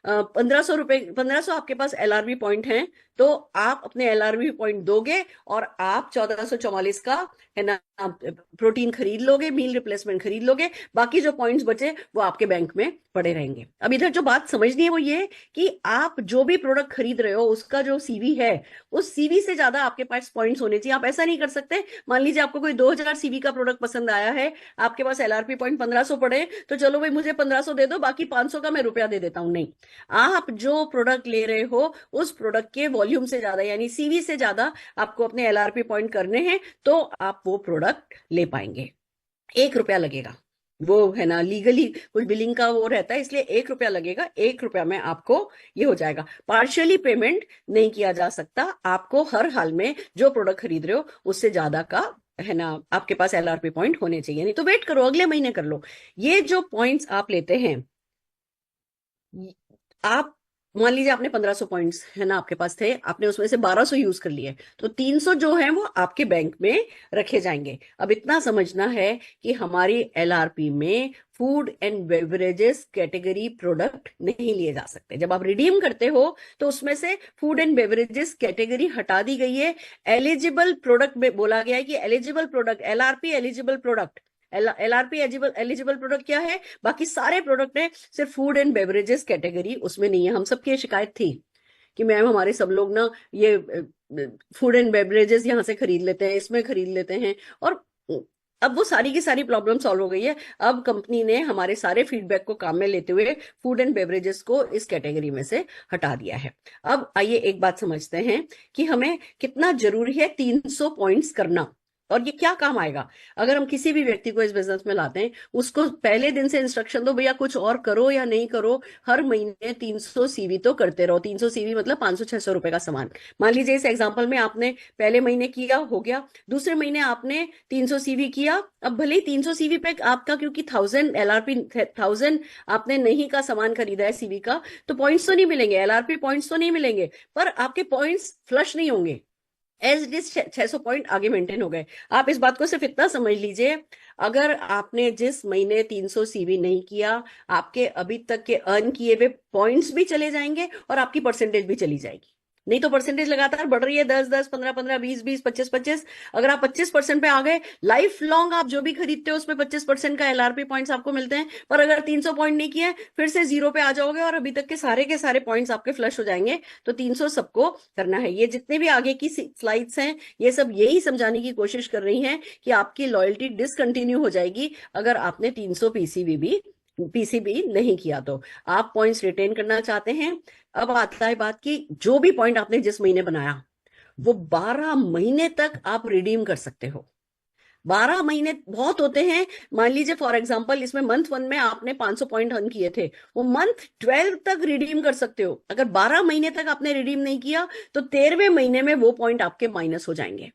1,500 रुपए, 1,500 आपके पास एलआरबी पॉइंट हैं, तो आप अपने एलआरबी पॉइंट दोगे और आप 1444 का है ना प्रोटीन खरीद लोगे, मील रिप्लेसमेंट खरीद लोगे। बाकी जो पॉइंट्स बचे वो आपके बैंक में पड़े रहेंगे। अब इधर जो बात समझनी है वो ये है कि आप जो भी प्रोडक्ट खरीद रहे हो उसका जो सीवी है, उस सीवी से ज्यादा आपके पास पॉइंट्स होने चाहिए। आप ऐसा नहीं कर सकते, मान लीजिए आपको कोई 2,000 सीवी का प्रोडक्ट पसंद आया है, आपके पास एलआरपी पॉइंट 1,500 पड़े, तो चलो भाई मुझे 1,500 दे दो, बाकी 500 का मैं रुपया दे देता हूं। नहीं, आप जो प्रोडक्ट ले रहे हो उस प्रोडक्ट के वॉल्यूम से ज्यादा यानी सीवी से ज्यादा आपको अपने एलआरपी पॉइंट करने हैं, तो आप वो प्रोडक्ट ले पाएंगे। 1 रुपया लगेगा, वो है ना लीगली कुछ बिलिंग का वो रहता है, इसलिए 1 रुपया लगेगा। 1 रुपया में आपको ये हो जाएगा। पार्शियली पेमेंट नहीं किया जा सकता। आपको हर हाल में जो प्रोडक्ट खरीद रहे हो उससे ज्यादा का है ना आपके पास एलआरपी पॉइंट होने चाहिए, नहीं तो वेट करो, अगले महीने कर लो। ये जो पॉइंट्स आप लेते हैं, आप मान लीजिए आपने 1,500 पॉइंट्स है ना आपके पास थे, आपने उसमें से 1,200 यूज कर लिए, तो 300 जो है वो आपके बैंक में रखे जाएंगे। अब इतना समझना है कि हमारी एलआरपी में food and beverages category product नहीं लिए जा सकते। जब आप रिडीम करते हो तो उसमें से फूड एंड बेवरेजेस कैटेगरी हटा दी गई है। एलिजिबल प्रोडक्ट में बोला गया है कि eligible product, LRP eligible product, LRP eligible product क्या है? बाकी सारे प्रोडक्ट है, सिर्फ फूड एंड बेवरेजेस कैटेगरी उसमें नहीं है। हम सबकी शिकायत थी कि मैम हमारे सब लोग ना ये फूड एंड बेवरेजेस यहाँ से खरीद लेते हैं, इसमें खरीद लेते हैं, और अब वो सारी की सारी प्रॉब्लम सॉल्व हो गई है। अब कंपनी ने हमारे सारे फीडबैक को काम में लेते हुए फूड एंड बेवरेजेस को इस कैटेगरी में से हटा दिया है। अब आइए एक बात समझते हैं कि हमें कितना जरूरी है 300 पॉइंट्स करना, और ये क्या काम आएगा। अगर हम किसी भी व्यक्ति को इस बिजनेस में लाते हैं, उसको पहले दिन से इंस्ट्रक्शन दो, भैया कुछ और करो या नहीं करो, हर महीने 300 सीवी तो करते रहो। 300 सीवी मतलब 500-600 रुपए का सामान। मान लीजिए इस एग्जांपल में आपने पहले महीने किया, हो गया, दूसरे महीने आपने 300 सीवी किया। अब भले ही 300 सीवी पे आपका, क्योंकि 1,000 एलआरपी, 1,000 आपने नहीं का सामान खरीदा है सीवी का, तो पॉइंट्स तो नहीं मिलेंगे, एलआरपी पॉइंट्स तो नहीं मिलेंगे, पर आपके पॉइंट्स फ्लश नहीं होंगे। एज इट इज 600 पॉइंट आगे मेंटेन हो गए। आप इस बात को सिर्फ इतना समझ लीजिए, अगर आपने जिस महीने 300 सीवी नहीं किया, आपके अभी तक के अर्न किए हुए पॉइंट्स भी चले जाएंगे और आपकी परसेंटेज भी चली जाएगी। नहीं तो परसेंटेज लगातार बढ़ रही है, 10-10, 15-15, 20-20, 25-25। अगर आप 25% पे आ गए, लाइफ लॉन्ग आप जो भी खरीदते हो उसमें 25% का एलआरपी पॉइंट्स आपको मिलते हैं। पर अगर 300 पॉइंट नहीं किए, फिर से जीरो पे आ जाओगे और अभी तक के सारे पॉइंट्स आपके फ्लश हो जाएंगे। तो 300 सबको करना है। ये जितने भी आगे की स्लाइड्स हैं, ये सब यही समझाने की कोशिश कर रही हैं कि आपकी लॉयल्टी डिसकंटिन्यू हो जाएगी अगर आपने 300 पीसीबी नहीं किया। तो आप पॉइंट्स रिटेन करना चाहते हैं। अब आता है बात की जो भी पॉइंट आपने जिस महीने बनाया वो 12 महीने तक आप रिडीम कर सकते हो। 12 महीने बहुत होते हैं। मान लीजिए फॉर एग्जांपल इसमें मंथ 1 में आपने 500 पॉइंट अर्न किए थे, वो मंथ 12 तक रिडीम कर सकते हो। अगर 12 महीने तक आपने रिडीम नहीं किया तो 13वें महीने में वो पॉइंट आपके माइनस हो जाएंगे।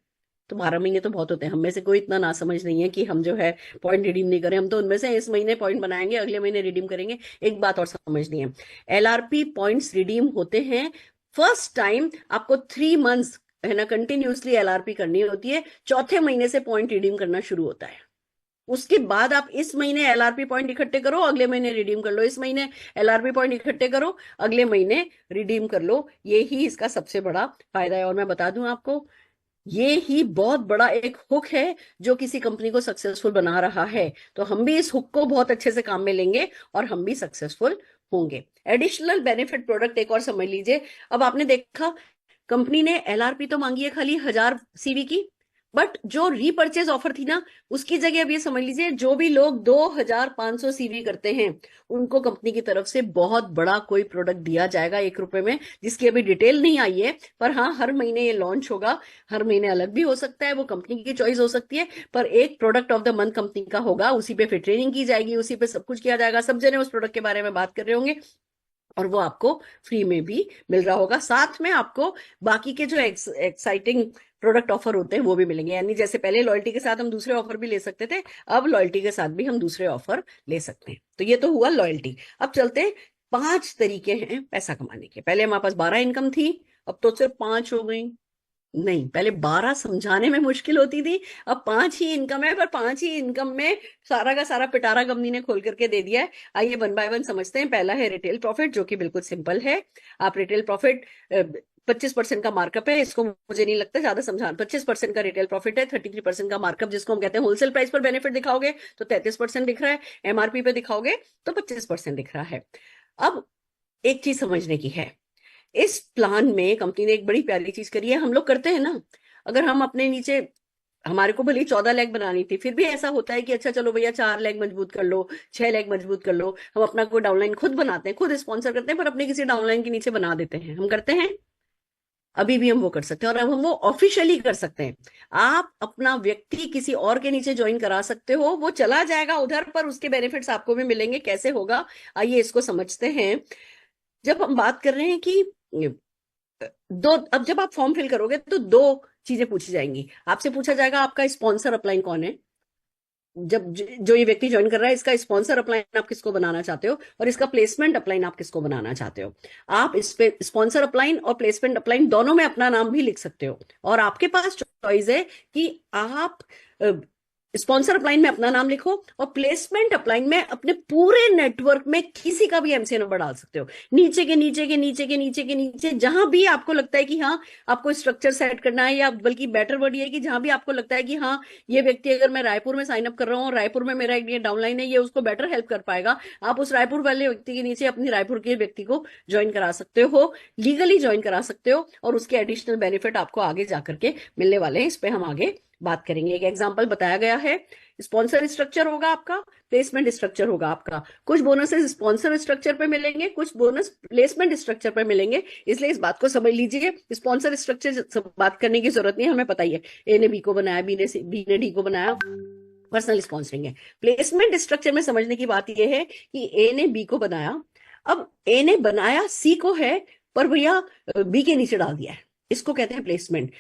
तो 12 महीने तो बहुत होते हैं। हम में से कोई इतना ना समझ नहीं है कि हम जो है पॉइंट रिडीम नहीं करें। हम तो उनमें से इस महीने पॉइंट बनाएंगे, अगले महीने रिडीम करेंगे। एक बात और समझनी है, एलआरपी पॉइंट्स रिडीम होते हैं फर्स्ट टाइम आपको 3 मंथ्स है ना कंटिन्यूसली एलआरपी करनी होती है। चौथे महीने से पॉइंट रिडीम करना शुरू होता है। उसके बाद आप इस महीने एलआरपी पॉइंट इकट्ठे करो, अगले महीने रिडीम कर लो, इस महीने एलआरपी पॉइंट इकट्ठे करो, अगले महीने रिडीम कर लो। ये ही इसका सबसे बड़ा फायदा है। और मैं बता दूं आपको, ये ही बहुत बड़ा एक हुक है जो किसी कंपनी को सक्सेसफुल बना रहा है। तो हम भी इस हुक को बहुत अच्छे से काम में लेंगे और हम भी सक्सेसफुल होंगे। एडिशनल बेनिफिट प्रोडक्ट एक और समझ लीजिए। अब आपने देखा, कंपनी ने एलआरपी तो मांगी है खाली 1000 सीवी की, बट जो रीपर्चेज ऑफर थी ना, उसकी जगह अब ये समझ लीजिए, जो भी लोग 2500 सीवी करते हैं उनको कंपनी की तरफ से बहुत बड़ा कोई प्रोडक्ट दिया जाएगा 1 रुपए में, जिसकी अभी डिटेल नहीं आई है। पर हाँ, हर महीने ये लॉन्च होगा। हर महीने अलग भी हो सकता है, वो कंपनी की चॉइस हो सकती है, पर एक product of the month company का होगा। उसी पे फिर ट्रेनिंग की जाएगी, उसी पे सब कुछ किया जाएगा, सब जने उस प्रोडक्ट के बारे में बात कर रहे होंगे, और वो आपको फ्री में भी मिल रहा होगा। साथ में आपको बाकी के जो एक्साइटिंग प्रोडक्ट ऑफर होते हैं वो भी मिलेंगे। यानी जैसे पहले लॉयल्टी के साथ हम दूसरे ऑफर भी ले सकते थे, अब लॉयल्टी के साथ भी हम दूसरे ऑफर ले सकते हैं। तो ये तो हुआ लॉयल्टी। अब चलते हैं, 5 तरीके हैं पैसा कमाने के। पहले हमारे पास 12 इनकम थी, अब तो सिर्फ 5 हो गई। नहीं, पहले 12 समझाने में मुश्किल होती थी, अब 5 ही इनकम है। पर 5 ही इनकम में सारा का सारा पिटारा कंपनी ने खोल करके दे दिया है। आइए वन बाय वन समझते हैं। पहला है रिटेल प्रॉफिट, जो कि बिल्कुल सिंपल है। आप रिटेल प्रॉफिट 25% का मार्कअप है, इसको मुझे नहीं लगता ज्यादा समझाना। 25% का रिटेल प्रॉफिट है, 33% का मार्कअप, जिसको हम कहते हैं होलसेल प्राइस पर बेनिफिट दिखाओगे तो 33% दिख रहा है, एमआरपी पे दिखाओगे तो 25% दिख रहा है। अब एक चीज समझने की है, इस प्लान में कंपनी ने एक बड़ी प्यारी चीज करी है। हम लोग करते हैं ना, अगर हम अपने नीचे, हमारे को भले 14 लेग बनानी थी, फिर भी ऐसा होता है कि अच्छा चलो भैया 4 लेग मजबूत कर लो, 6 लेग मजबूत कर लो। हम अपना कोई डाउनलाइन खुद बनाते हैं, खुद स्पॉन्सर करते हैं, पर अपने किसी डाउनलाइन के नीचे बना देते हैं। हम करते हैं, अभी भी हम वो कर सकते हैं, और अब हम वो ऑफिशियली कर सकते हैं। आप अपना व्यक्ति किसी और के नीचे ज्वाइन करा सकते हो, वो चला जाएगा उधर, पर उसके बेनिफिट्स आपको भी मिलेंगे। कैसे होगा, आइए इसको समझते हैं। जब हम बात कर रहे हैं कि दो, अब जब आप फॉर्म फिल करोगे तो 2 चीजें पूछी जाएंगी। आपसे पूछा जाएगा आपका स्पॉन्सर अपलाइन कौन है। जब जो ये व्यक्ति ज्वाइन कर रहा है, इसका स्पॉन्सर अपलाइन आप किसको बनाना चाहते हो, और इसका प्लेसमेंट अपलाइन आप किसको बनाना चाहते हो। आप इस पे स्पॉन्सर अपलाइन और प्लेसमेंट अपलाइन दोनों में अपना नाम भी लिख सकते हो, और आपके पास चॉइस है कि आप स्पॉन्सर अपलाइन में अपना नाम लिखो, और प्लेसमेंट अपलाइन में अपने पूरे नेटवर्क में किसी का भी एमसीए नंबर डाल सकते हो। नीचे के नीचे के नीचे के नीचे के नीचे जहां भी आपको लगता है कि हाँ आपको स्ट्रक्चर सेट करना है, या बल्कि बेटर वर्ड ये है कि जहां भी आपको लगता है कि हाँ ये व्यक्ति, अगर मैं रायपुर में साइन अप कर रहा हूँ और रायपुर में मेरा एक ये डाउनलाइन है, ये उसको बेटर हेल्प कर पाएगा, आप उस रायपुर वाले व्यक्ति के नीचे अपनी रायपुर के व्यक्ति को ज्वाइन करा सकते हो, लीगली ज्वाइन करा सकते हो, और उसके एडिशनल बेनिफिट आपको आगे जाकर के मिलने वाले हैं। इस पे हम आगे बात करेंगे। एक एग्जांपल बताया गया है, स्पॉन्सर स्ट्रक्चर होगा आपका, प्लेसमेंट स्ट्रक्चर होगा आपका। कुछ बोनसेस स्पॉन्सर स्ट्रक्चर पे मिलेंगे, कुछ बोनस प्लेसमेंट स्ट्रक्चर पे मिलेंगे। इसलिए इस बात को समझ लीजिए, स्पॉन्सर स्ट्रक्चर बात करने की जरूरत नहीं है, हमें पता ही है। ए ने बी को बनाया, बी ने डी को बनाया, पर्सनल स्पॉन्सरिंग है। प्लेसमेंट स्ट्रक्चर में समझने की बात यह है कि ए ने बी को बनाया, अब ए ने बनाया सी को है, पर भैया बी के नीचे डाल दिया है, इसको कहते हैं प्लेसमेंट।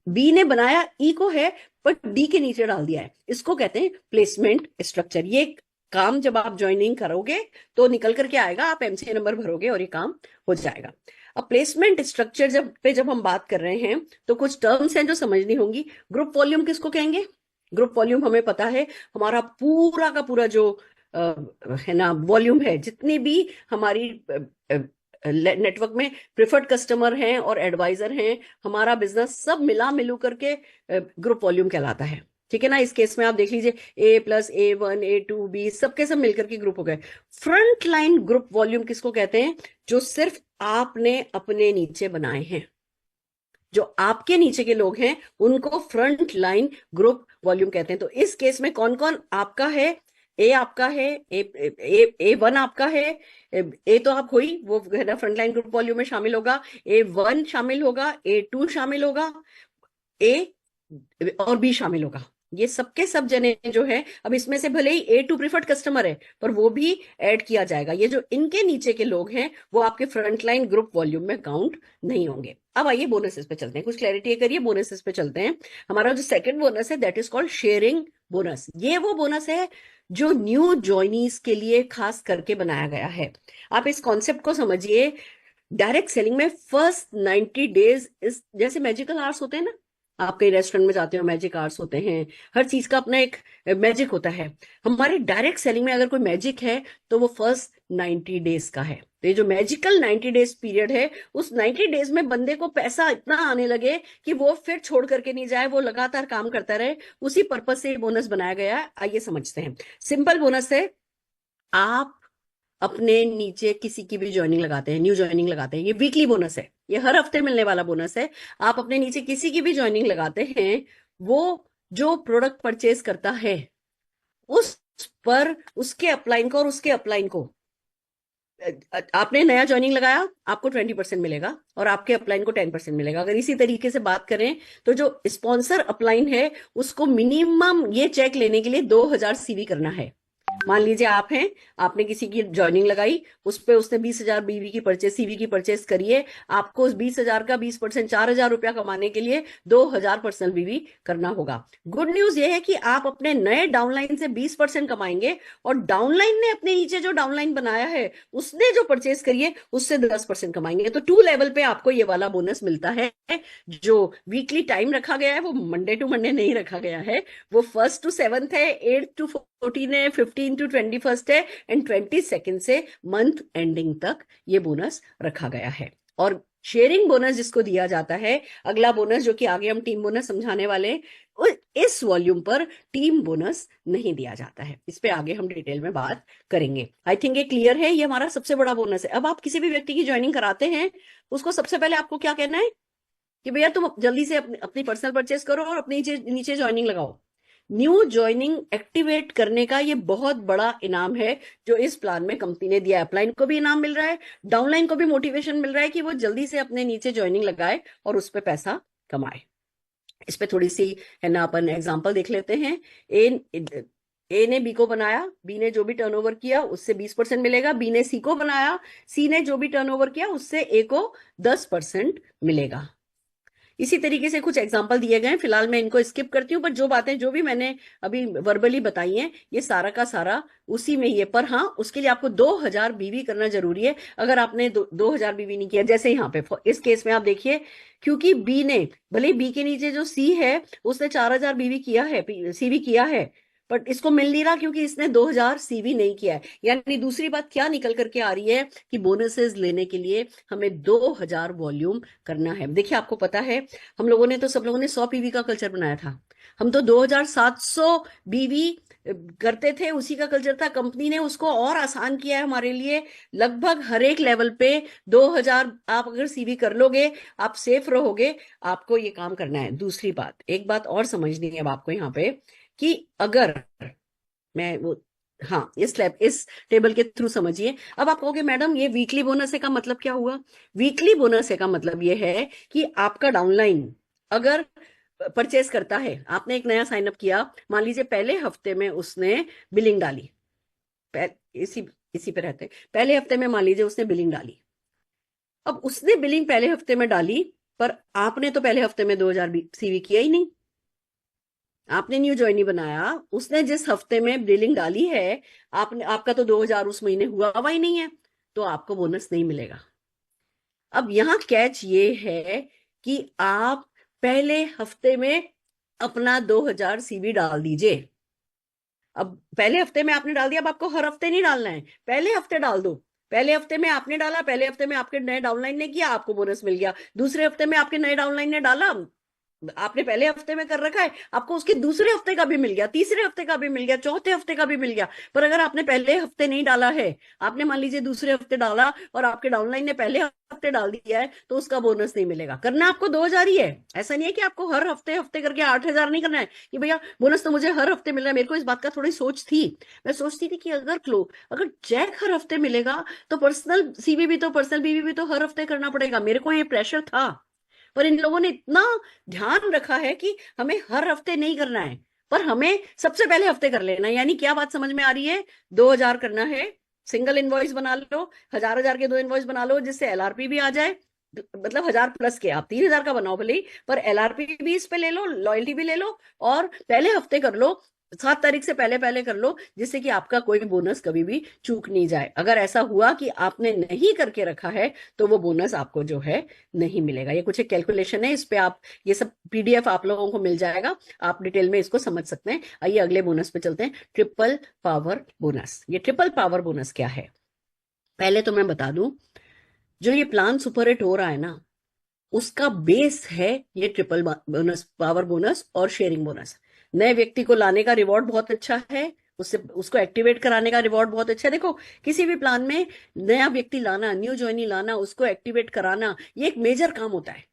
बी ने बनाया ई को है, पर डी के नीचे डाल दिया है, इसको कहते हैं प्लेसमेंट स्ट्रक्चर। ये काम जब आप ज्वाइनिंग करोगे तो निकल करके आएगा, आप एमसीए नंबर भरोगे और ये काम हो जाएगा। अब प्लेसमेंट स्ट्रक्चर जब हम बात कर रहे हैं तो कुछ टर्म्स हैं जो समझनी होंगी। ग्रुप वॉल्यूम किसको कहेंगे? ग्रुप वॉल्यूम हमें पता है, हमारा पूरा का पूरा जो है ना वॉल्यूम है, जितनी भी हमारी नेटवर्क में प्रिफर्ड कस्टमर हैं और एडवाइजर हैं, हमारा बिजनेस सब मिला मिलू करके ग्रुप वॉल्यूम कहलाता है। ठीक है ना। इस केस में आप देख लीजिए, A+A1 A2 B सबके सब मिलकर के ग्रुप हो गए। फ्रंट लाइन ग्रुप वॉल्यूम किसको कहते हैं? जो सिर्फ आपने अपने नीचे बनाए हैं, जो आपके नीचे के लोग हैं, उनको फ्रंट लाइन ग्रुप वॉल्यूम कहते हैं। तो इस केस में कौन कौन आपका है? ए आपका है, A1 आपका है, ए तो आप हुई, वो है ना फ्रंट लाइन ग्रुप वॉल्यूम में शामिल होगा। A1 शामिल होगा, A2 शामिल होगा, ए और बी शामिल होगा। ये सबके सब जने जो है, अब इसमें से भले ही A2 प्रीफर्ड कस्टमर है, पर वो भी ऐड किया जाएगा। ये जो इनके नीचे के लोग हैं वो आपके फ्रंट लाइन ग्रुप वॉल्यूम में काउंट नहीं होंगे। अब आइए बोनसेस पे चलते हैं, कुछ क्लैरिटी करिए। बोनसेस पे चलते हैं। हमारा जो सेकंड बोनस है that is called sharing bonus. ये वो बोनस है जो न्यू ज्वाइनीज के लिए खास करके बनाया गया है। आप इस कॉन्सेप्ट को समझिए। डायरेक्ट सेलिंग में फर्स्ट 90 डेज इस जैसे मैजिकल आवर्स होते हैं ना, आप कई रेस्टोरेंट में जाते हो, मैजिक आवर्स होते हैं, हर चीज का अपना एक मैजिक होता है। हमारी डायरेक्ट सेलिंग में अगर कोई मैजिक है तो वो फर्स्ट 90 डेज का है। तो ये जो मैजिकल 90 डेज पीरियड है, उस 90 डेज में बंदे को पैसा इतना आने लगे कि वो फिर छोड़ करके नहीं जाए, वो लगातार काम करता रहे। उसी पर्पज से ये बोनस बनाया गया है। आइए समझते हैं। सिंपल बोनस है, आप अपने नीचे किसी की भी ज्वाइनिंग लगाते हैं, न्यू ज्वाइनिंग लगाते हैं, ये वीकली बोनस है, ये हर हफ्ते मिलने वाला बोनस है। आप अपने नीचे किसी की भी ज्वाइनिंग लगाते हैं, वो जो प्रोडक्ट परचेज करता है उस पर उसके अपलाइन को और उसके अपलाइन को, आपने नया ज्वाइनिंग लगाया, आपको 20% मिलेगा और आपके अपलाइन को 10% मिलेगा। अगर इसी तरीके से बात करें तो जो स्पॉन्सर अपलाइन है उसको मिनिमम ये चेक लेने के लिए 2000 सीवी करना है। मान लीजिए आप हैं, आपने किसी की ज्वाइनिंग लगाई, उस पे उसने 20,000 बीवी की परचेज, सीवी की परचेज करिए, आपको उस 20,000 का 20%, 4,000 रुपया कमाने के लिए 2,000 पर्सनल बीवी करना होगा। गुड न्यूज ये है कि आप अपने नए डाउनलाइन से 20% कमाएंगे और डाउनलाइन ने अपने नीचे जो डाउनलाइन बनाया है उसने जो परचेज करिए उससे 10% कमाएंगे। तो 2 लेवल पे आपको ये वाला बोनस मिलता है। जो वीकली टाइम रखा गया है वो मंडे टू मंडे नहीं रखा गया है, वो 1st to 7th है, 8th to 14 है, 15 to 21st है एंड 22nd से मंथ एंडिंग तक ये बोनस रखा गया है। और शेयरिंग बोनस जिसको दिया जाता है, अगला बोनस जो कि आगे हम टीम बोनस समझाने वाले हैं, इस वॉल्यूम पर टीम बोनस नहीं दिया जाता है। इस पे आगे हम डिटेल में बात करेंगे। आई थिंक ये क्लियर है, ये हमारा सबसे बड़ा बोनस है। अब आप किसी भी व्यक्ति की ज्वाइनिंग कराते हैं, उसको सबसे पहले आपको क्या कहना है कि भैया तुम जल्दी से अपनी पर्सनल परचेस करो और अपने नीचे नीचे ज्वाइनिंग लगाओ। न्यू ज्वाइनिंग एक्टिवेट करने का ये बहुत बड़ा इनाम है जो इस प्लान में कंपनी ने दिया है। अपलाइन को भी इनाम मिल रहा है, डाउनलाइन को भी मोटिवेशन मिल रहा है कि वो जल्दी से अपने नीचे ज्वाइनिंग लगाए और उस पर पैसा कमाए। इस पे थोड़ी सी है ना, अपन एग्जांपल देख लेते हैं। ए ने बी को बनाया, बी ने जो भी टर्नओवर किया उससे 20% मिलेगा। बी ने सी को बनाया, सी ने जो भी टर्नओवर किया उससे ए को 10% मिलेगा। इसी तरीके से कुछ एग्जाम्पल दिए गए हैं, फिलहाल मैं इनको स्किप करती हूँ, पर जो बातें जो भी मैंने अभी वर्बली बताई हैं ये सारा का सारा उसी में ही है। पर हाँ, उसके लिए आपको 2000 बीवी करना जरूरी है। अगर आपने 2000 बीवी नहीं किया, जैसे यहाँ पे इस केस में आप देखिए, क्योंकि बी ने, भले बी के नीचे जो सी है उसने 4000 बीवी किया है, सीवी किया है, बट इसको मिल नहीं रहा क्योंकि इसने 2000 सीवी नहीं किया है। यानी दूसरी बात क्या निकल करके आ रही है कि बोनसेस लेने के लिए हमें 2000 वॉल्यूम करना है। देखिए आपको पता है, हम लोगों ने तो, सब लोगों ने 100 पीवी का कल्चर बनाया था, हम तो 2700 बीवी करते थे, उसी का कल्चर था। कंपनी ने उसको और आसान किया है हमारे लिए। लगभग हर एक लेवल पे 2000 आप अगर सीवी कर लोगे, आप सेफ रहोगे। आपको ये काम करना है। दूसरी बात, एक बात और समझनी है अब आपको यहाँ पे, कि अगर मैं वो, हाँ, इस टेबल के थ्रू समझिए। अब आप कहोगे मैडम ये वीकली बोनस है का मतलब क्या हुआ? वीकली बोनस है का मतलब ये है कि आपका डाउनलाइन अगर परचेस करता है, आपने एक नया साइन अप किया, मान लीजिए पहले हफ्ते में उसने बिलिंग डाली, इसी इसी पे रहते हैं, पहले हफ्ते में मान लीजिए उसने बिलिंग डाली। अब उसने बिलिंग पहले हफ्ते में डाली, पर आपने तो पहले हफ्ते में 2000 सीवी किया ही नहीं, आपने न्यू ज्वाइनी बनाया, उसने जिस हफ्ते में बिलिंग डाली है, आपने, आपका तो 2000 उस महीने हुआ ही नहीं है, तो आपको बोनस नहीं मिलेगा। अब यहां कैच ये है कि आप पहले हफ्ते में अपना 2000 सीवी डाल दीजिए। अब पहले हफ्ते में आपने डाल दिया, अब आपको हर हफ्ते नहीं डालना है, पहले हफ्ते डाल दो। पहले हफ्ते में आपने डाला, पहले हफ्ते में आपके नए डाउनलाइन ने किया, आपको बोनस मिल गया। दूसरे हफ्ते में आपके नए डाउनलाइन ने डाला, आपने पहले हफ्ते में कर रखा है, आपको उसके दूसरे हफ्ते का भी मिल गया, तीसरे हफ्ते का भी मिल गया, चौथे हफ्ते का भी मिल गया। पर अगर आपने पहले हफ्ते नहीं डाला है, आपने मान लीजिए दूसरे हफ्ते डाला और आपके डाउनलाइन ने पहले हफ्ते डाल दिया है, तो उसका बोनस नहीं मिलेगा। करना आपको 2000 ही है। ऐसा नहीं है कि आपको हर हफ्ते हफ्ते करके 8000 नहीं करना है कि भैया बोनस तो मुझे हर हफ्ते मिल रहा है। मेरे को इस बात का थोड़ी सोच थी, मैं सोचती थी कि अगर चेक हर हफ्ते मिलेगा तो पर्सनल सीवी भी तो, पर्सनल बीवी भी तो हर हफ्ते करना पड़ेगा। मेरे को ये प्रेशर था, पर इन लोगों ने इतना ध्यान रखा है कि हमें हर हफ्ते नहीं करना है, पर हमें सबसे पहले हफ्ते कर लेना है। यानी क्या बात समझ में आ रही है? 2000 करना है, सिंगल इनवॉइस बना लो, 1000 के 2 इनवॉइस बना लो, जिससे एलआरपी भी आ जाए। मतलब 1000 प्लस के, आप 3000 का बनाओ भले ही, पर एलआरपी भी इस पे ले लो, लॉयल्टी भी ले लो, और पहले हफ्ते कर लो। 7 तारीख से पहले पहले कर लो, जिससे कि आपका कोई बोनस कभी भी चूक नहीं जाए। अगर ऐसा हुआ कि आपने नहीं करके रखा है तो वो बोनस आपको जो है नहीं मिलेगा। ये कुछ एक कैलकुलेशन है, इस पे आप ये सब पीडीएफ आप लोगों को मिल जाएगा, आप डिटेल में इसको समझ सकते हैं। आइए अगले बोनस पे चलते हैं, ट्रिपल पावर बोनस। ये ट्रिपल पावर बोनस क्या है, पहले तो मैं बता दूं, जो ये प्लान सुपर हिट हो रहा है ना, उसका बेस है ये ट्रिपल बोनस, पावर बोनस और शेयरिंग बोनस। नए व्यक्ति को लाने का रिवॉर्ड बहुत अच्छा है, उससे उसको एक्टिवेट कराने का रिवॉर्ड बहुत अच्छा है। देखो, किसी भी प्लान में नया व्यक्ति लाना, न्यू ज्वाइनी लाना, उसको एक्टिवेट कराना, ये एक मेजर काम होता है।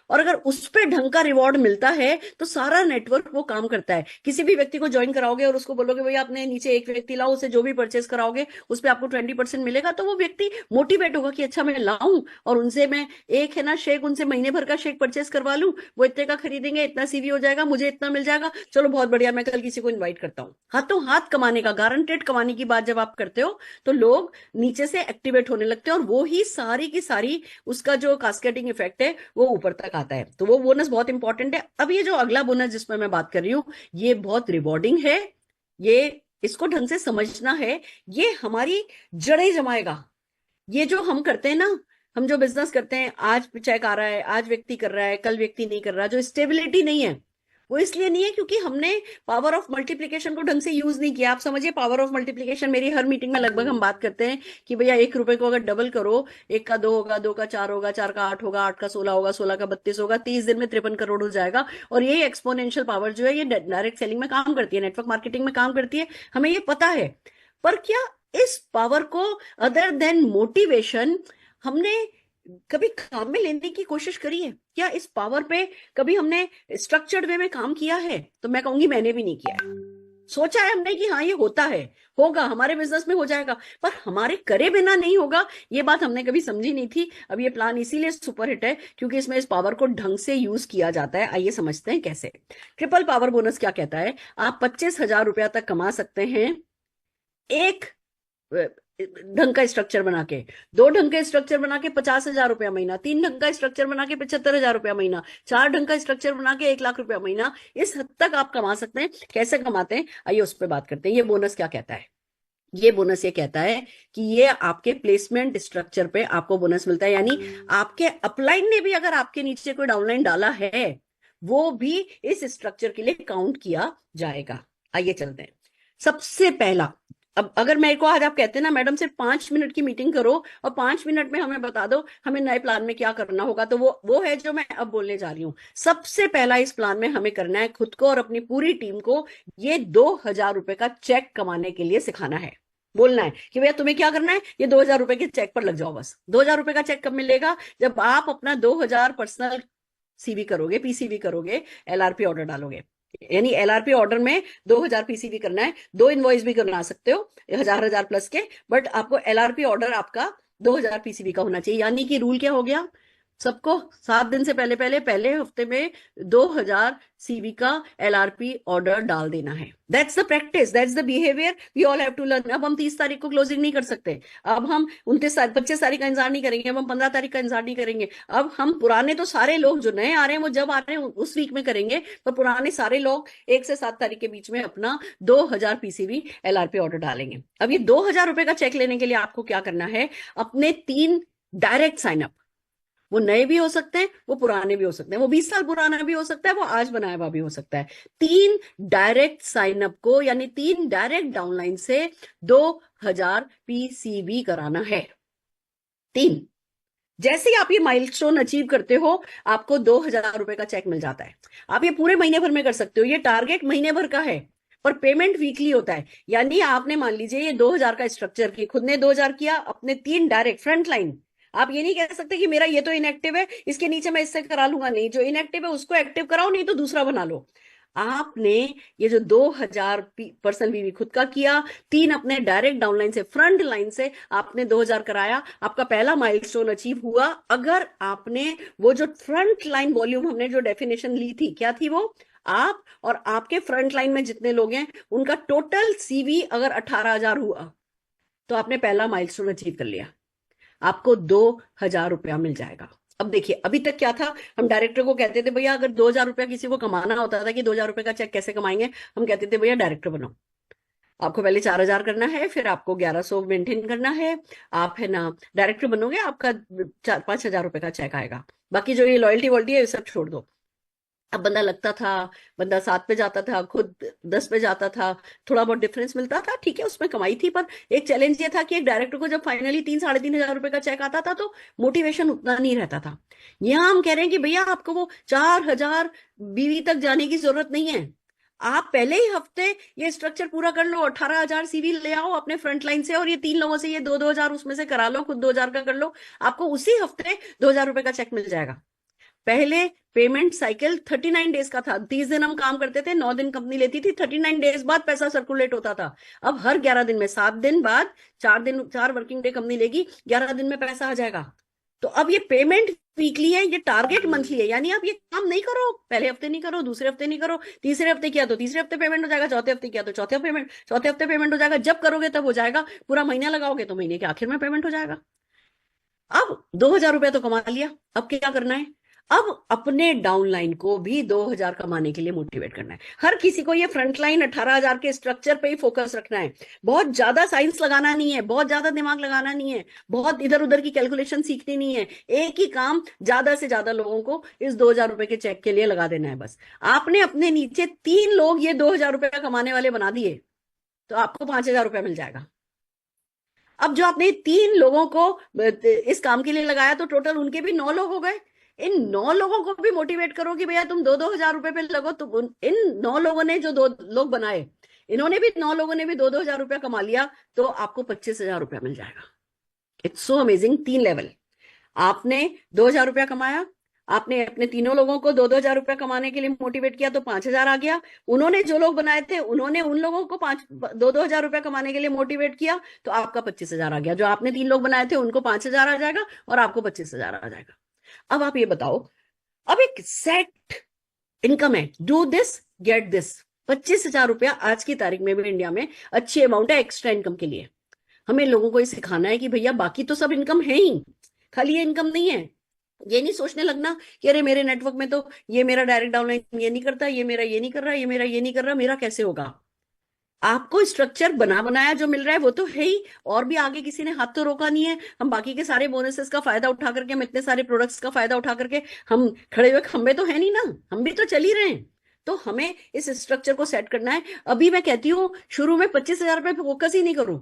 और अगर उस पे ढंग का रिवॉर्ड मिलता है तो सारा नेटवर्क वो काम करता है। किसी भी व्यक्ति को ज्वाइन कराओगे और उसको बोलोगे भैया आपने नीचे एक व्यक्ति लाओ, उसे जो भी परचेस कराओगे उस पर आपको 20% मिलेगा, तो वो व्यक्ति मोटिवेट होगा कि अच्छा मैं लाऊं और उनसे मैं एक है ना शेक, उनसे महीने भर का शेक परचेस करवा लूं, वो इतने का खरीदेंगे, इतना सीवी हो जाएगा, मुझे इतना मिल जाएगा, चलो बहुत बढ़िया, मैं कल किसी को इन्वाइट करता हूँ। हाथों हाथ कमाने का, गारंटेड कमाने की बात जब आप करते हो तो लोग नीचे से एक्टिवेट होने लगते हैं, और वो ही सारी की सारी उसका जो कास्केडिंग इफेक्ट है वो ऊपर तक आता है। तो वो बोनस बहुत इंपॉर्टेंट है। अब ये जो अगला बोनस जिसमें मैं बात कर रही हूँ, ये बहुत रिवॉर्डिंग है, ये इसको ढंग से समझना है, ये हमारी जड़ें जमाएगा। ये जो हम करते हैं ना, हम जो बिजनेस करते हैं, आज चेक आ रहा है, आज व्यक्ति कर रहा है, कल व्यक्ति नहीं कर रहा, जो स्टेबिलिटी नहीं है वो इसलिए नहीं है क्योंकि हमने पावर ऑफ मल्टीप्लिकेशन को ढंग से यूज नहीं किया। आप समझिए, पावर ऑफ मल्टीप्लिकेशन, मेरी हर मीटिंग में लगभग हम बात करते हैं कि भैया 1 रुपए को अगर डबल करो, 1 का 2 होगा, 2 का 4 होगा, 4 का 8 होगा, 8 का 16 होगा, 16 का 32 होगा, 30 दिन में 53 करोड़ हो जाएगा। और ये एक्सपोनेंशियल पावर जो है ये डायरेक्ट सेलिंग में काम करती है, नेटवर्क मार्केटिंग में काम करती है, हमें ये पता है। पर क्या इस पावर को, अदर देन मोटिवेशन, हमने कभी काम में लेने की कोशिश करी है क्या? इस पावर पे कभी हमने स्ट्रक्चर्ड वे में काम किया है? तो मैं कहूंगी मैंने भी नहीं किया है। सोचा है हमने कि हाँ ये होता है, होगा हमारे बिजनेस में हो जाएगा, पर हमारे करे बिना नहीं होगा, ये बात हमने कभी समझी नहीं थी। अब ये प्लान इसीलिए सुपर हिट है क्योंकि इसमें इस पावर को ढंग से यूज किया जाता है। आइए समझते हैं कैसे। ट्रिपल पावर बोनस क्या कहता है, आप 25,000 रुपया तक कमा सकते हैं एक ढंग का स्ट्रक्चर बना के, 2 ढंग का स्ट्रक्चर बना के 50,000 रुपया महीना, 3 ढंग का स्ट्रक्चर बना के 75,000 रुपया महीना, 4 ढंग का स्ट्रक्चर बना के 1 लाख रुपया महीना। इस हद तक आप कमा सकते हैं। कैसे कमाते हैं आइए उस पर बात करते हैं। ये बोनस क्या कहता है, ये बोनस ये कहता है कि ये आपके प्लेसमेंट स्ट्रक्चर पे आपको बोनस मिलता है, यानी आपके अपलाइन ने भी अगर आपके नीचे कोई डाउनलाइन डाला है वो भी इस स्ट्रक्चर के लिए काउंट किया जाएगा। आइए चलते हैं। सबसे पहला, अब अगर मेरे को आज आप कहते हैं ना मैडम सिर्फ 5 मिनट की मीटिंग करो और 5 मिनट में हमें बता दो हमें नए प्लान में क्या करना होगा, तो वो है जो मैं अब बोलने जा रही हूँ। सबसे पहला इस प्लान में हमें करना है खुद को और अपनी पूरी टीम को ये 2,000 रुपए का चेक कमाने के लिए सिखाना है। बोलना है कि भैया तुम्हें क्या करना है, ये 2,000 रुपए के चेक पर लग जाओ बस। 2,000 रुपए का चेक कब मिलेगा, जब आप अपना 2,000 पर्सनल सीवी करोगे, पीसीवी करोगे, एलआरपी ऑर्डर डालोगे। यानी एलआरपी ऑर्डर में 2,000 पीसीवी करना है, 2 इनवॉइस भी बना सकते हो 1,000 प्लस के, बट आपको एलआरपी ऑर्डर आपका 2,000 पीसीवी का होना चाहिए। यानी कि रूल क्या हो गया, सबको 7 दिन से पहले पहले पहले हफ्ते में 2,000 सीवी का एलआरपी ऑर्डर डाल देना है। That's the practice, that's the behaviour we all have to learn. अब हम 30 तारीख को क्लोजिंग नहीं कर सकते, अब हम 25 तारीख का इंतजार नहीं करेंगे, अब हम 15 तारीख का इंतजार नहीं करेंगे। अब हम पुराने तो सारे लोग जो नए आ रहे हैं वो जब आ रहे हैं उस वीक में करेंगे, पर पुराने सारे लोग 1 से 7 तारीख के बीच में अपना 2,000 पीसीवी एलआरपी ऑर्डर डालेंगे। अब ये 2,000 रुपए का चेक लेने के लिए आपको क्या करना है, अपने 3 डायरेक्ट साइनअप, वो नए भी हो सकते हैं, वो पुराने भी हो सकते हैं, वो 20 साल पुराना भी हो सकता है, वो आज बनाया हुआ भी हो सकता है। 3 डायरेक्ट साइनअप को, यानी 3 डायरेक्ट डाउनलाइन से 2,000 पीसीवी कराना है। 3, जैसे ही आप ये माइलस्टोन अचीव करते हो आपको 2,000 रुपए का चेक मिल जाता है। आप ये पूरे महीने भर में कर सकते हो, ये टारगेट महीने भर का है, पर पेमेंट वीकली होता है। यानी आपने मान लीजिए ये 2,000 का स्ट्रक्चर की, खुद ने 2,000 किया, अपने 3 डायरेक्ट फ्रंट लाइन। आप ये नहीं कह सकते कि मेरा ये तो इनएक्टिव है इसके नीचे मैं इससे करा लूंगा, नहीं, जो इनएक्टिव है उसको एक्टिव कराओ, नहीं तो दूसरा बना लो। आपने ये जो 2,000 पर्सनल वीवी खुद का किया, 3 अपने डायरेक्ट डाउनलाइन से, फ्रंट लाइन से आपने 2,000 कराया, आपका पहला माइलस्टोन अचीव हुआ। अगर आपने वो जो फ्रंट लाइन वॉल्यूम, हमने जो डेफिनेशन ली थी, क्या थी वो, आप और आपके फ्रंट लाइन में जितने लोग हैं उनका टोटल सीवी अगर 18,000 हुआ तो आपने पहला माइलस्टोन अचीव कर लिया, आपको 2,000 रुपया मिल जाएगा। अब देखिए, अभी तक क्या था, हम डायरेक्टर को कहते थे भैया अगर 2,000 रुपया किसी को कमाना होता था कि 2,000 रुपए का चेक कैसे कमाएंगे, हम कहते थे भैया डायरेक्टर बनो, आपको पहले 4,000 करना है, फिर आपको 1,100 मेंटेन करना है, आप है ना डायरेक्टर बनोगे, आपका 4-5 हजार रुपए का चेक आएगा, बाकी जो ये लॉयल्टी वॉल्टी है ये सब छोड़ दो। अब बंदा लगता था, बंदा 7 पे जाता था, खुद 10 पे जाता था, थोड़ा बहुत डिफरेंस मिलता था, ठीक है उसमें कमाई थी, पर एक चैलेंज ये था कि एक डायरेक्टर को जब फाइनली 3-3,500 रुपए का चेक आता था तो मोटिवेशन उतना नहीं रहता था। यहाँ हम कह रहे हैं कि भैया आपको वो 4,000 बीवी तक जाने की जरूरत नहीं है, आप पहले ही हफ्ते ये स्ट्रक्चर पूरा कर लो, 18,000 सीवी ले आओ अपने फ्रंट लाइन से, और ये 3 लोगों से ये 2-2 हजार उसमें से करा लो, खुद 2,000 का कर लो, आपको उसी हफ्ते 2,000 रुपए का चेक मिल जाएगा। पहले पेमेंट साइकिल 39 डेज का था, 30 दिन हम काम करते थे, 9 दिन कंपनी लेती थी, 39 डेज बाद पैसा सर्कुलेट होता था। अब हर 11 दिन में, 7 दिन बाद, 4 दिन, 4 वर्किंग डे कंपनी लेगी, 11 दिन में पैसा आ जाएगा। तो अब ये पेमेंट वीकली है, ये टारगेट मंथली है, यानी आप ये काम नहीं करो, पहले हफ्ते नहीं करो, दूसरे हफ्ते नहीं करो, तीसरे हफ्ते किया तो तीसरे हफ्ते पेमेंट हो जाएगा, चौथे हफ्ते किया तो चौथे हफ्ते पेमेंट हो जाएगा, जब करोगे तब हो जाएगा, पूरा महीना लगाओगे तो महीने के आखिर में पेमेंट हो जाएगा। अब 2,000 रुपया तो कमा लिया, अब क्या करना है, अब अपने डाउनलाइन को भी 2,000 कमाने के लिए मोटिवेट करना है। हर किसी को ये फ्रंटलाइन 18,000 के स्ट्रक्चर पे ही फोकस रखना है, बहुत ज्यादा साइंस लगाना नहीं है, बहुत ज्यादा दिमाग लगाना नहीं है, बहुत इधर उधर की कैलकुलेशन सीखनी नहीं है, एक ही काम ज्यादा से ज्यादा लोगों को इस 2,000 रुपए के चेक के लिए लगा देना है बस। आपने अपने नीचे 3 लोग ये 2,000 रुपया कमाने वाले बना दिए तो आपको 5,000 रुपया मिल जाएगा। अब जो आपने 3 लोगों को इस काम के लिए लगाया तो टोटल उनके भी 9 लोग हो गए। इन 9 लोगों को भी मोटिवेट करो कि भैया तुम 2-2 हजार रुपए पे लगो, तो इन 9 लोगों ने जो 2 लोग बनाए, इन्होंने भी 9 लोगों ने भी 2-2 हजार रुपया कमा लिया, तो आपको 25,000 रुपया मिल जाएगा। It's so amazing. 3 लेवल, आपने 2,000 रुपया कमाया, आपने अपने 3 लोगों को 2-2 हजार रुपया कमाने के लिए मोटिवेट किया तो 5,000 आ गया, उन्होंने जो लोग बनाए थे उन्होंने उन लोगों को 2-2 हजार रुपया कमाने के लिए मोटिवेट किया तो आपका 25,000 आ गया, जो आपने 3 लोग बनाए थे उनको 5,000 आ जाएगा और आपको 25,000 आ जाएगा। अब आप ये बताओ, अब एक सेट इनकम है, डू दिस गेट दिस, 25,000 रुपया आज की तारीख में भी इंडिया में अच्छी अमाउंट है एक्स्ट्रा इनकम के लिए। हमें लोगों को ये सिखाना है कि भैया बाकी तो सब इनकम है ही, खाली ये इनकम नहीं है। ये नहीं सोचने लगना कि अरे मेरे नेटवर्क में तो ये मेरा डायरेक्ट डाउनलाइन ये नहीं करता, ये मेरा ये नहीं कर रहा, ये मेरा ये नहीं कर रहा, मेरा कैसे होगा। आपको स्ट्रक्चर बना बनाया जो मिल रहा है वो तो है ही, और भी आगे किसी ने हाथ तो रोका नहीं है। हम बाकी के सारे बोनसेस का फायदा उठा करके, हम इतने सारे प्रोडक्ट्स का फायदा उठा करके हम खड़े हुए खंबे तो है नहीं ना, हम भी तो चल ही रहे हैं। तो हमें इस स्ट्रक्चर को सेट करना है। अभी मैं कहती हूँ शुरू में 25,000 रुपये फोकस ही नहीं करूं।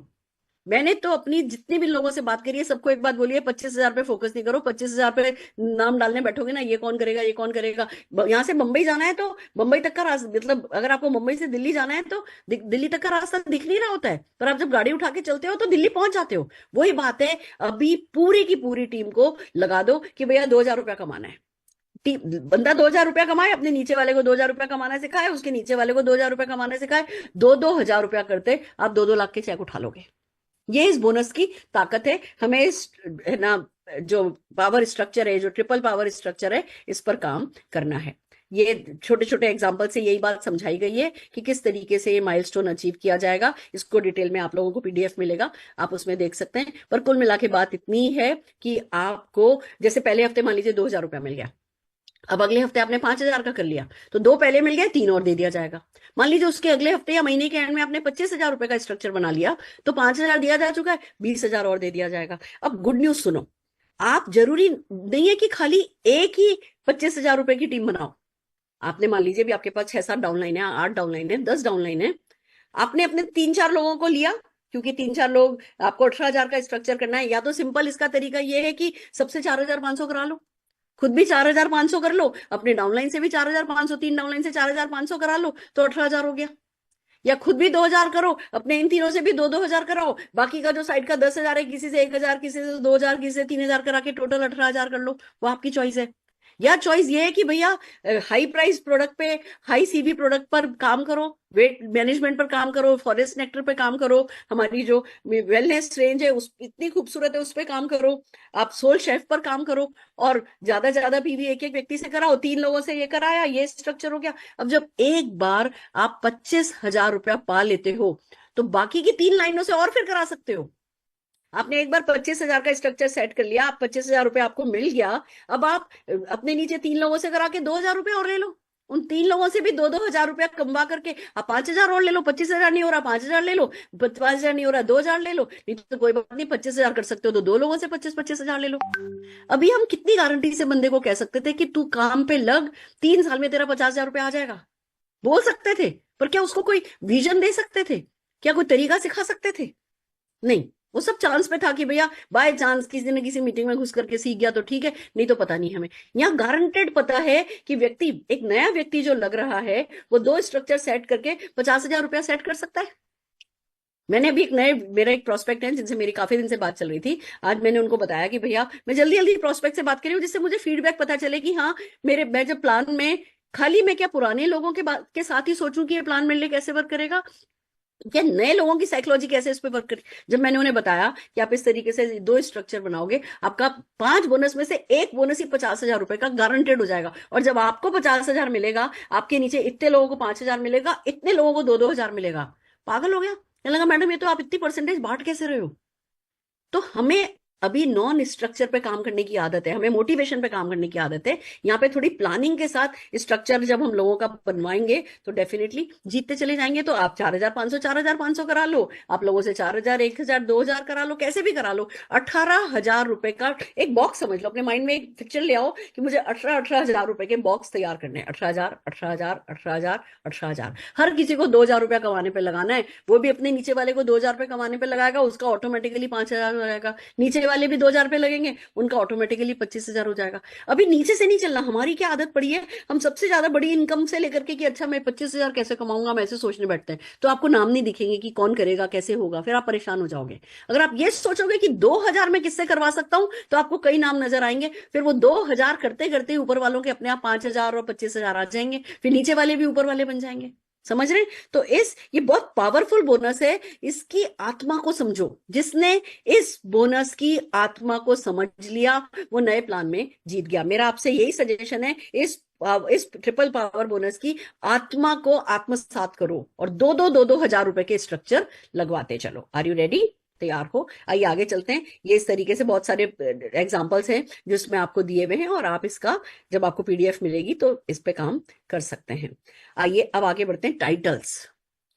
मैंने तो अपनी जितने भी लोगों से बात करी है सबको एक बात बोली है, 25,000 पे फोकस नहीं करो। 25,000 पे नाम डालने बैठोगे ना, ये कौन करेगा, ये कौन करेगा। यहाँ से मुंबई जाना है तो मुंबई तक का रास्ता, मतलब अगर आपको मुंबई से दिल्ली जाना है तो दिल्ली तक का रास्ता दिख नहीं रहा होता है, पर आप जब गाड़ी उठा के चलते हो तो दिल्ली पहुंच जाते हो। वही बात है, अभी पूरी की पूरी टीम को लगा दो कि भैया 2,000 रुपया कमाना है। बंदा 2,000 रुपया कमाए, अपने नीचे वाले को 2,000 रुपया कमाना सिखाए, उसके नीचे वाले को 2,000 रुपया कमाना सिखाए, 2-2 हजार रुपया करते आप 2-2 लाख के चेक उठा लोगे। ये इस बोनस की ताकत है। हमें इस है ना जो पावर स्ट्रक्चर है, जो ट्रिपल पावर स्ट्रक्चर है, इस पर काम करना है। ये छोटे छोटे एग्जाम्पल से यही बात समझाई गई है कि किस तरीके से ये माइलस्टोन अचीव किया जाएगा। इसको डिटेल में आप लोगों को पीडीएफ मिलेगा, आप उसमें देख सकते हैं। पर कुल मिला के बात इतनी है कि आपको जैसे पहले हफ्ते मान लीजिए 2,000 रुपया मिल गया, अब अगले हफ्ते आपने 5,000 का कर लिया तो 2 पहले मिल गए, 3 और दे दिया जाएगा। मान लीजिए उसके अगले हफ्ते या महीने के एंड में आपने 25,000 रुपए का स्ट्रक्चर बना लिया तो 5,000 दिया जा चुका है, 20,000 और दे दिया जाएगा। अब गुड न्यूज सुनो, आप जरूरी नहीं है कि खाली एक ही 25,000 रुपए की टीम बनाओ। आपने मान लीजिए भी आपके पास 6-7 डाउनलाइन है, 8 डाउनलाइन है, 10 डाउनलाइन है, आपने अपने 3-4 लोगों को लिया, क्योंकि 3-4 लोग आपको 18,000 का स्ट्रक्चर करना है। या तो सिंपल इसका तरीका ये है कि सबसे 4,500 करा लो, खुद भी 4,500 कर लो, अपने डाउनलाइन से भी 4,500, 3 डाउनलाइन से 4,500 करा लो तो 18,000 हो गया। या खुद भी 2,000 करो, अपने इन तीनों से भी 2-2 हजार कराओ, बाकी का जो साइड का 10,000 है, किसी से 1,000, किसी से 2,000, किसी से 3,000 करा के टोटल 18,000 कर लो, वो आपकी चॉइस है। या चॉइस ये है कि भैया हाई प्राइस प्रोडक्ट पे, हाई सीवी प्रोडक्ट पर काम करो, वेट मैनेजमेंट पर काम करो, फॉरेस्ट नेक्टर पे काम करो, हमारी जो वेलनेस रेंज है उस इतनी खूबसूरत है उस पर काम करो, आप सोल शेफ पर काम करो, और ज्यादा पीवी एक एक व्यक्ति से कराओ। 3 लोगों से ये कराया, ये स्ट्रक्चर हो गया। अब जब एक बार आप 25,000 रुपया पा लेते हो तो बाकी की 3 लाइनों से और फिर करा सकते हो। आपने एक बार 25,000 का स्ट्रक्चर सेट कर लिया, आप 25,000 रुपये आपको मिल गया। अब आप अपने नीचे 3 लोगों से करा के 2,000 रुपये और ले लो। उन 3 लोगों से भी 2-2 हजार रुपया कमा करके आप 5,000 और ले लो। 25,000 नहीं हो रहा, 5,000 ले लो। 5,000 नहीं हो रहा, 2,000 ले लो। नहीं तो कोई बात नहीं, 25,000 कर सकते हो तो 2 लोगों से 25-25,000 ले लो। अभी हम कितनी गारंटी से बंदे को कह सकते थे कि तू काम पे लग, 3 साल में तेरा 50,000 रुपया आ जाएगा? बोल सकते थे, पर क्या उसको कोई विजन दे सकते थे? क्या कोई तरीका सिखा सकते थे? नहीं। वो सब चांस पे था कि भैया बाय चांस किसी न किसी मीटिंग में घुस करके सीख गया तो ठीक है, नहीं तो पता नहीं हमें। यहाँ गारंटेड पता है कि व्यक्ति, एक नया व्यक्ति जो लग रहा है, वो 2 स्ट्रक्चर सेट करके 50,000 रुपया सेट कर सकता है। मैंने अभी मेरा एक प्रोस्पेक्ट है जिनसे मेरी काफी दिन से बात चल रही थी। आज मैंने उनको बताया कि भैया मैं जल्दी जल्दी प्रोस्पेक्ट से बात करी हूँ, जिससे मुझे फीडबैक पता चले कि हाँ, मैं जब प्लान में, खाली मैं क्या पुराने लोगों के साथ ही सोचूं कि ये प्लान मेरे लिए कैसे वर्क करेगा, क्या नए लोगों की साइकोलॉजी कैसे इस पे वर्क करे। जब मैंने उन्हें बताया कि आप इस तरीके से 2 स्ट्रक्चर बनाओगे, आपका 5 बोनस में से एक बोनस ही 50,000 रुपए का गारंटेड हो जाएगा। और जब आपको 50,000 मिलेगा, आपके नीचे इतने लोगों को 5,000 मिलेगा, इतने लोगों को 2-2 हजार मिलेगा। पागल हो गया? कहने लगा मैडम ये तो आप इतनी परसेंटेज बांट कैसे रहे हो? तो हमें अभी नॉन स्ट्रक्चर पे काम करने की आदत है, हमें मोटिवेशन पे काम करने की आदत है। यहाँ पे थोड़ी प्लानिंग के साथ स्ट्रक्चर जब हम लोगों का बनवाएंगे तो डेफिनेटली जीतते चले जाएंगे। तो आप 4,500 4,500 करा लो, आप लोगों से 4,000 1,000 2,000 करा लो, कैसे भी करा लो। 18,000 रुपए का एक बॉक्स समझ लो, अपने माइंड में एक पिक्चर ले आओ कि मुझे 18,000 रुपए के बॉक्स तैयार करने हैं। 18,000 18,000 18,000 18,000, हर किसी को 2,000 रुपया कमाने पे लगाना है। वो भी अपने नीचे वाले को 2,000 रुपये कमाने पे लगाएगा, उसका ऑटोमेटिकली 5,000 हो जाएगा। नीचे वाले भी 2,000 रुपये लगेंगे, उनका ऑटोमेटिकली 25,000 हो जाएगा। अभी नीचे से नहीं चलना। हमारी क्या आदत पड़ी है, हम सबसे ज्यादा बड़ी इनकम से लेकर के कि अच्छा मैं 25,000 कैसे कमाऊंगा, हम ऐसे सोचने बैठते हैं। तो आपको नाम नहीं दिखेंगे कि कौन करेगा, कैसे होगा, फिर आप परेशान हो जाओगे। अगर आप ये सोचोगे कि 2,000 में किससे करवा सकता हूं, तो आपको कई नाम नजर आएंगे। फिर वो 2,000 करते करते ऊपर वालों के अपने आप 5,000 और 25,000 आ जाएंगे, फिर नीचे वाले भी ऊपर वाले बन जाएंगे। समझ रहे हैं? तो ये बहुत पावरफुल बोनस है। इसकी आत्मा को समझो। जिसने इस बोनस की आत्मा को समझ लिया, वो नए प्लान में जीत गया। मेरा आपसे यही सजेशन है, इस ट्रिपल पावर बोनस की आत्मा को आत्मसात करो और 2-2 हजार रुपए के स्ट्रक्चर लगवाते चलो। Are you ready? तैयार हो? आइए आगे चलते हैं। ये इस तरीके से बहुत सारे एग्जाम्पल्स हैं जो इसमें आपको दिए हुए हैं, और आप इसका जब आपको पीडीएफ मिलेगी तो इस पे काम कर सकते हैं। आइए अब आगे बढ़ते हैं। टाइटल्स,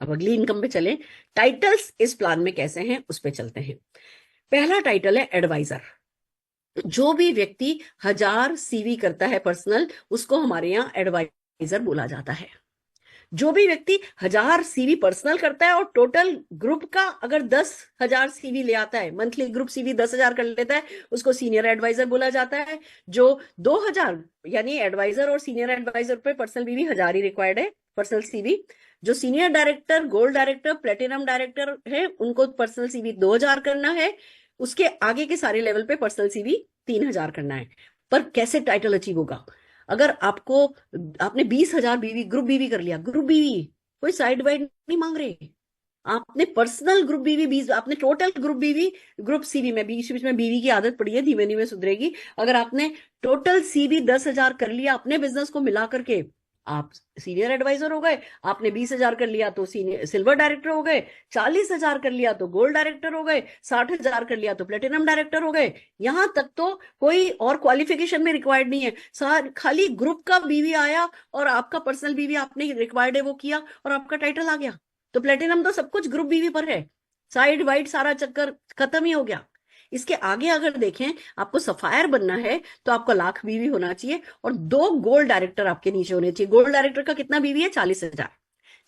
अब अगली इनकम पे चलें। टाइटल्स इस प्लान में कैसे हैं उस पे चलते हैं। पहला टाइटल है एडवाइजर। जो भी व्यक्ति 1,000 सीवी करता है पर्सनल, उसको हमारे यहाँ एडवाइजर बोला जाता है। जो भी व्यक्ति 1,000 सीवी पर्सनल करता है और टोटल ग्रुप का अगर 10,000 सीवी ले आता है, मंथली ग्रुप सीवी 10,000 कर लेता है, उसको सीनियर एडवाइजर बोला जाता है। जो 2,000, यानी एडवाइजर और सीनियर एडवाइजर पे पर्सनल बीवी 1,000 ही रिक्वायर्ड है, पर्सनल सीवी। जो senior director, gold director, platinum director है, उनको पर्सनल सीवी 2,000 करना है। उसके आगे के सारे लेवल पे पर्सनल सीवी 3,000 करना है। पर कैसे टाइटल अचीव होगा? अगर आपने 20,000 बीवी, ग्रुप बीवी कर लिया, ग्रुप बीवी, कोई साइड वाइड नहीं मांग रहे। आपने पर्सनल ग्रुप बीवी 20, आपने टोटल ग्रुप बीवी, ग्रुप सीवी में बीच बीच में बीवी की आदत पड़ी है, धीमे धीमे सुधरेगी। अगर आपने टोटल सीवी 10,000 कर लिया अपने बिजनेस को मिला करके, आप सीनियर एडवाइजर हो गए। आपने 20,000 कर लिया तो सीनियर सिल्वर डायरेक्टर हो गए। 40,000 कर लिया तो गोल्ड डायरेक्टर हो गए। 60,000 कर लिया तो प्लेटिनम डायरेक्टर हो गए। यहां तक तो कोई और क्वालिफिकेशन में रिक्वायर्ड नहीं है, खाली ग्रुप का बीवी आया और आपका पर्सनल बीवी आपने रिक्वायर्ड है वो किया और आपका टाइटल आ गया। तो प्लेटिनम तो सब कुछ ग्रुप बीवी पर है, साइड वाइड सारा चक्कर खत्म ही हो गया। इसके आगे अगर देखें, आपको सफायर बनना है तो आपका 1,00,000 बीवी होना चाहिए और 2 गोल्ड डायरेक्टर आपके नीचे होने चाहिए। गोल्ड डायरेक्टर का कितना बीवी है? 40,000।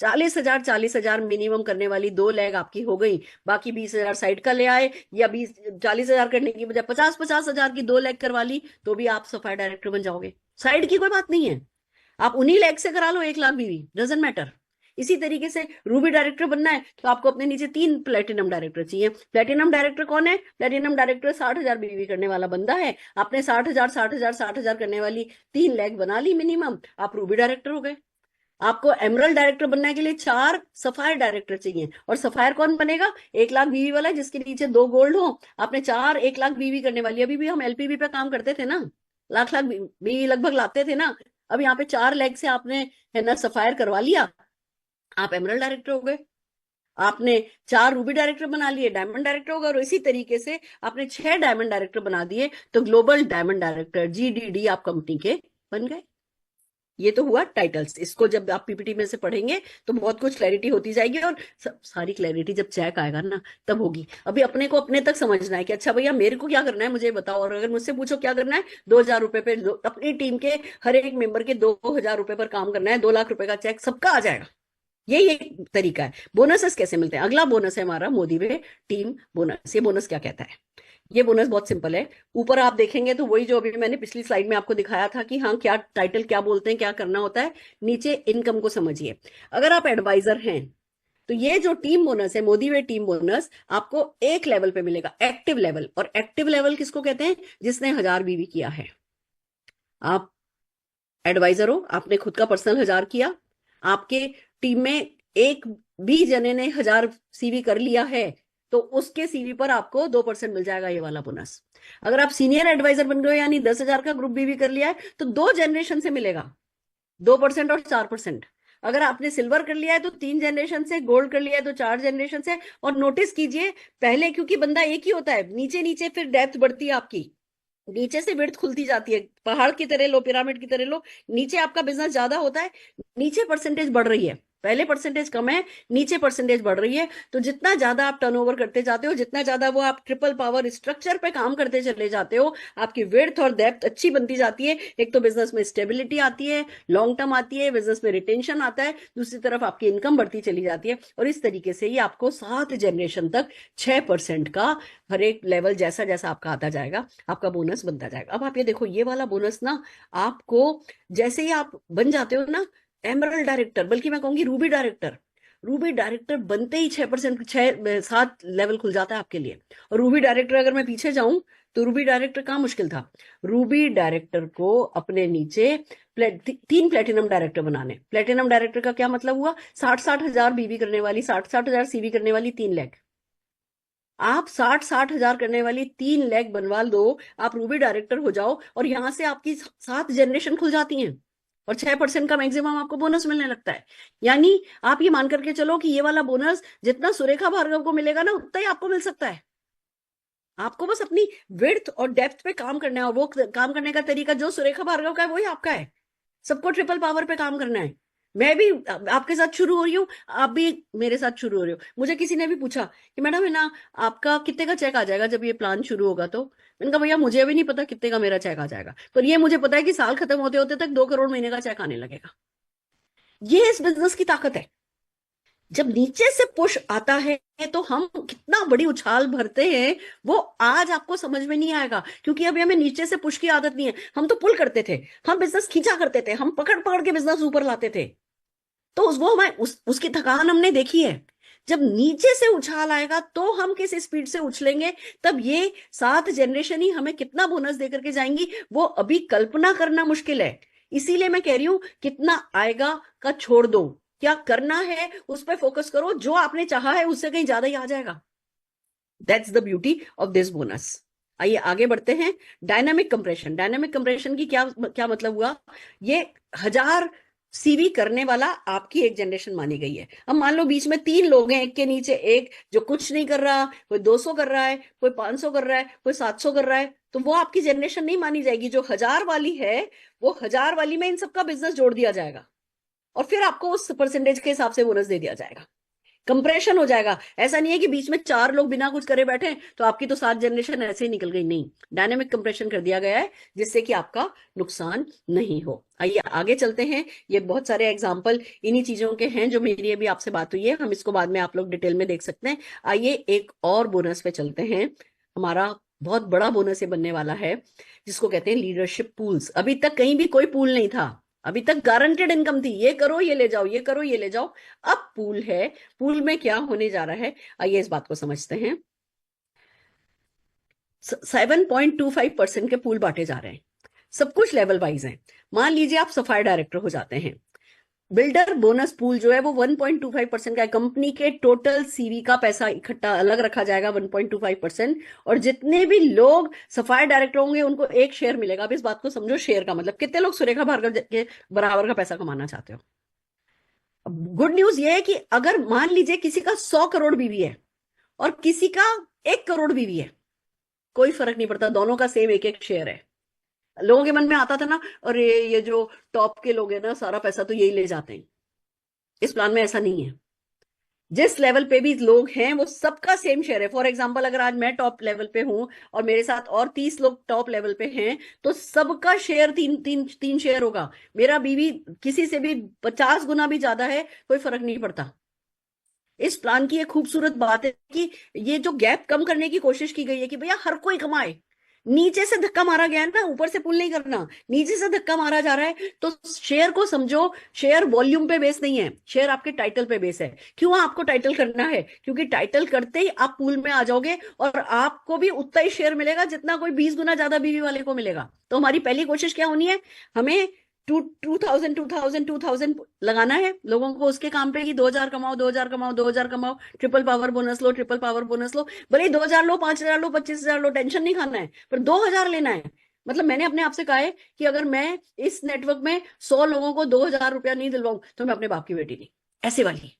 40,000 40,000 मिनिमम करने वाली 2 लैग आपकी हो गई। बाकी 20,000 साइड का ले आए, या 40,000 करने की बजाय 50,000 की 2 लैग करवा ली, तो भी आप सफायर डायरेक्टर बन जाओगे। साइड की कोई बात नहीं है, आप उन्हीं लैग से करा लो 1,00,000 बीवी, डजेंट मैटर। इसी तरीके से रूबी डायरेक्टर बनना है तो आपको अपने नीचे 3 प्लेटिनम डायरेक्टर चाहिए। प्लेटिनम डायरेक्टर कौन है? प्लेटिनम डायरेक्टर 60,000 बीवी करने वाला बंदा है। आपने 60,000 60,000 60,000 करने वाली 3 लैग बना ली मिनिमम, आप रूबी डायरेक्टर हो गए। आपको एमरल्ड डायरेक्टर बनने के लिए 4 सफायर डायरेक्टर चाहिए। और सफायर कौन बनेगा? 1,00,000 बीवी वाला जिसके नीचे 2 गोल्ड हो। आपने 4 1,00,000 बीवी करने वाली, अभी भी हम एलपीवी पे काम करते थे ना, लाख लाख बीवी लगभग लाते थे ना। अब यहाँ पे 4 लैग से आपने है ना सफायर करवा लिया, आप एमरल्ड डायरेक्टर हो गए। आपने 4 रूबी डायरेक्टर बना लिए, डायमंड डायरेक्टर होगा, और इसी तरीके से आपने 6 डायमंड डायरेक्टर बना दिए तो ग्लोबल डायमंड डायरेक्टर GDD आप कंपनी के बन गए। ये तो हुआ टाइटल्स। इसको जब आप पीपीटी में से पढ़ेंगे तो बहुत कुछ क्लैरिटी होती जाएगी, और सारी क्लैरिटी जब चेक आएगा ना तब होगी। अभी अपने को अपने तक समझना है कि अच्छा भैया मेरे को क्या करना है मुझे बताओ, और अगर मुझसे पूछो क्या करना है, 2,000 रुपए पे अपनी टीम के हर एक मेंबर के 2,000 रुपए पर काम करना है, 2 लाख रुपए का चेक सबका आ जाएगा। यही एक तरीका है। बोनसेस कैसे मिलते हैं, अगला बोनस है हमारा मोदी वे टीम बोनस। ये बोनस क्या कहता है? ये बोनस बहुत सिंपल है। ऊपर आप देखेंगे तो वही जो अभी मैंने पिछली स्लाइड में आपको दिखाया था कि हाँ क्या टाइटल क्या बोलते हैं, क्या करना होता है। नीचे इनकम को समझिए। अगर आप एडवाइजर हैं तो ये जो टीम बोनस है, मोदी वे टीम बोनस, आपको एक लेवल पे मिलेगा, एक्टिव लेवल। और एक्टिव लेवल किसको कहते हैं? जिसने 1,000 बीवी किया है। आप एडवाइजर हो, आपने खुद का पर्सनल 1,000 किया, आपके टीम में एक भी जने ने 1,000 CV कर लिया है तो उसके CV पर आपको 2% मिल जाएगा, ये वाला बोनस। अगर आप सीनियर एडवाइजर बन गए यानी 10,000 का ग्रुप बीवी कर लिया है तो 2 जनरेशन से मिलेगा 2% और 4%। अगर आपने सिल्वर कर लिया है तो 3 जनरेशन से, गोल्ड कर लिया है तो 4 जनरेशन से। और नोटिस कीजिए पहले क्योंकि बंदा एक ही होता है, नीचे नीचे फिर डेप्थ बढ़ती है आपकी, नीचे से विड्थ खुलती जाती है, पहाड़ की तरह लो, पिरामिड की तरह लो। नीचे आपका बिजनेस ज्यादा होता है, नीचे परसेंटेज बढ़ रही है, पहले परसेंटेज कम है, नीचे परसेंटेज बढ़ रही है। तो जितना ज्यादा आप टर्नओवर करते जाते हो, जितना ज्यादा वो आप ट्रिपल पावर स्ट्रक्चर पे काम करते चले जाते हो, आपकी विड्थ और डेप्थ अच्छी बनती जाती है। एक तो बिजनेस में स्टेबिलिटी आती है, लॉन्ग टर्म आती है, बिजनेस में रिटेंशन आता है, दूसरी तरफ आपकी इनकम बढ़ती चली जाती है। और इस तरीके से ही आपको 7 जनरेशन तक 6% का हर एक लेवल जैसा जैसा आपका आता जाएगा आपका बोनस बनता जाएगा। अब आप ये देखो, ये वाला बोनस ना आपको जैसे ही आप बन जाते हो ना एमरल्ड डायरेक्टर, बल्कि मैं कहूंगी रूबी डायरेक्टर, रूबी डायरेक्टर बनते ही 6%, 6 7 लेवल खुल जाता है आपके लिए। और रूबी डायरेक्टर अगर मैं पीछे जाऊं तो रूबी डायरेक्टर कहाँ मुश्किल था? रूबी डायरेक्टर को अपने नीचे 3 प्लेटिनम डायरेक्टर बनाने। प्लेटिनम डायरेक्टर का क्या मतलब हुआ? 60-60 हजार बीवी करने वाली, 60-60 हजार CV करने वाली 3 लाख। आप 60-60 हजार करने वाली 3 लाख बनवा लो, आप रूबी डायरेक्टर हो जाओ, और यहां से आपकी 7 जनरेशन खुल जाती हैं, और 6% का मैक्सिमम आपको बोनस मिलने लगता है। यानी आप ये मान करके चलो कि ये वाला बोनस जितना सुरेखा भार्गव को मिलेगा ना उतना ही आपको मिल सकता है। आपको बस अपनी विड्थ और डेप्थ पे काम करना है, और वो काम करने का तरीका जो सुरेखा भार्गव का है वही आपका है। सबको ट्रिपल पावर पे काम करना है। मैं भी आपके साथ शुरू हो रही हूँ, आप भी मेरे साथ शुरू हो रहे हो। मुझे किसी ने भी पूछा कि मैडम है ना आपका कितने का चेक आ जाएगा जब ये प्लान शुरू होगा, तो मैंने कहा भैया मुझे भी नहीं पता कितने का मेरा चेक आ जाएगा, पर ये मुझे पता है कि साल खत्म होते होते तक 2 करोड़ महीने का चेक आने लगेगा। ये इस बिजनेस की ताकत है। जब नीचे से पुश आता है तो हम कितना बड़ी उछाल भरते हैं वो आज आपको समझ में नहीं आएगा, क्योंकि अभी हमें नीचे से पुश की आदत नहीं है। हम तो पुल करते थे, हम बिजनेस खींचा करते थे, हम पकड़ पकड़ के बिजनेस ऊपर लाते थे। तो वो हमें उसकी थकान हमने देखी है। जब नीचे से उछाल आएगा तो हम किस स्पीड से उछलेंगे, तब ये 7 जनरेशन ही हमें कितना बोनस देकर के जाएंगी वो अभी कल्पना करना मुश्किल है। इसीलिए मैं कह रही हूं कितना आएगा का छोड़ दो, क्या करना है उस पर फोकस करो, जो आपने चाहा है उससे कहीं ज्यादा ही आ जाएगा। That's the beauty of this bonus. आइए आगे बढ़ते हैं। डायनामिक कंप्रेशन, डायनामिक कंप्रेशन की क्या क्या मतलब हुआ? ये 1,000 CV करने वाला आपकी एक जनरेशन मानी गई है। अब मान लो बीच में 3 लोग हैं, एक के नीचे एक, जो कुछ नहीं कर रहा, कोई 200 कर रहा है, कोई 500 कर रहा है, कोई 700 कर रहा है, तो वो आपकी जनरेशन नहीं मानी जाएगी। जो 1,000 वाली है वो 1,000 वाली में इन सबका बिजनेस जोड़ दिया जाएगा, और फिर आपको उस परसेंटेज के हिसाब से बोनस दे दिया जाएगा। कंप्रेशन हो जाएगा। ऐसा नहीं है कि बीच में 4 लोग बिना कुछ करे बैठे तो आपकी तो 7 जनरेशन ऐसे ही निकल गई, नहीं, डायनेमिक कंप्रेशन कर दिया गया है जिससे कि आपका नुकसान नहीं हो। आइए आगे चलते हैं। ये बहुत सारे एग्जाम्पल इन्हीं चीजों के हैं जो मेरी अभी आपसे बात हुई है, हम इसको बाद में आप लोग डिटेल में देख सकते हैं। आइए एक और बोनस पे चलते हैं। हमारा बहुत बड़ा बोनस ये बनने वाला है जिसको कहते हैं लीडरशिप पूल्स। अभी तक कहीं भी कोई पूल नहीं था, अभी तक गारंटेड इनकम थी, ये करो ये ले जाओ, ये करो ये ले जाओ। अब पूल है। पूल में क्या होने जा रहा है, आइए इस बात को समझते हैं। 7.25% के पूल बांटे जा रहे हैं, सब कुछ लेवल वाइज है। मान लीजिए आप सफाई डायरेक्टर हो जाते हैं, बिल्डर बोनस पूल जो है वो 1.25% का है। कंपनी के टोटल CV का पैसा इकट्ठा अलग रखा जाएगा 1.25%, और जितने भी लोग सफाई डायरेक्टर होंगे उनको एक शेयर मिलेगा। अब इस बात को समझो, शेयर का मतलब कितने लोग सुरेखा भार्गव के बराबर का पैसा कमाना चाहते हो? गुड न्यूज ये है कि अगर मान लीजिए किसी का 100 करोड़ बीवी है और किसी का 1 करोड़ बीवी है, कोई फर्क नहीं पड़ता, दोनों का सेम एक एक शेयर है। लोगों के मन में आता था ना, और ये जो टॉप के लोग हैं ना, सारा पैसा तो यही ले जाते हैं। इस प्लान में ऐसा नहीं है। जिस लेवल पे भी लोग हैं वो सबका सेम शेयर है। फॉर एग्जांपल, अगर आज मैं टॉप लेवल पे हूं और मेरे साथ और 30 लोग टॉप लेवल पे हैं, तो सबका शेयर तीन तीन तीन शेयर होगा। मेरा बीवी किसी से भी 50 गुना भी ज्यादा है, कोई फर्क नहीं पड़ता। इस प्लान की एक खूबसूरत बात है कि ये जो गैप कम करने की कोशिश की गई है कि भैया हर कोई कमाए। नीचे से धक्का मारा गया है ना, ऊपर से पुल नहीं करना, नीचे से धक्का मारा जा रहा है। तो शेयर को समझो, शेयर वॉल्यूम पे बेस नहीं है, शेयर आपके टाइटल पे बेस है। क्यों आपको टाइटल करना है? क्योंकि टाइटल करते ही आप पूल में आ जाओगे और आपको भी उतना ही शेयर मिलेगा जितना कोई 20 गुना ज्यादा बीवी वाले को मिलेगा। तो हमारी पहली कोशिश क्या होनी है? हमें टू थाउजेंड लगाना है लोगों को उसके काम पे कि 2,000 कमाओ, 2,000 कमाओ, 2,000 कमाओ, ट्रिपल पावर बोनस लो, ट्रिपल पावर बोनस लो। भले ही 2,000 लो, 5,000 लो, 25,000 लो, टेंशन नहीं खाना है, पर 2,000 लेना है। मतलब मैंने अपने आप से कहा है कि अगर मैं इस नेटवर्क में 100 लोगों को 2,000 रुपया नहीं दिलवाऊं तो मैं अपने बाप की बेटी नहीं, ऐसे वाली।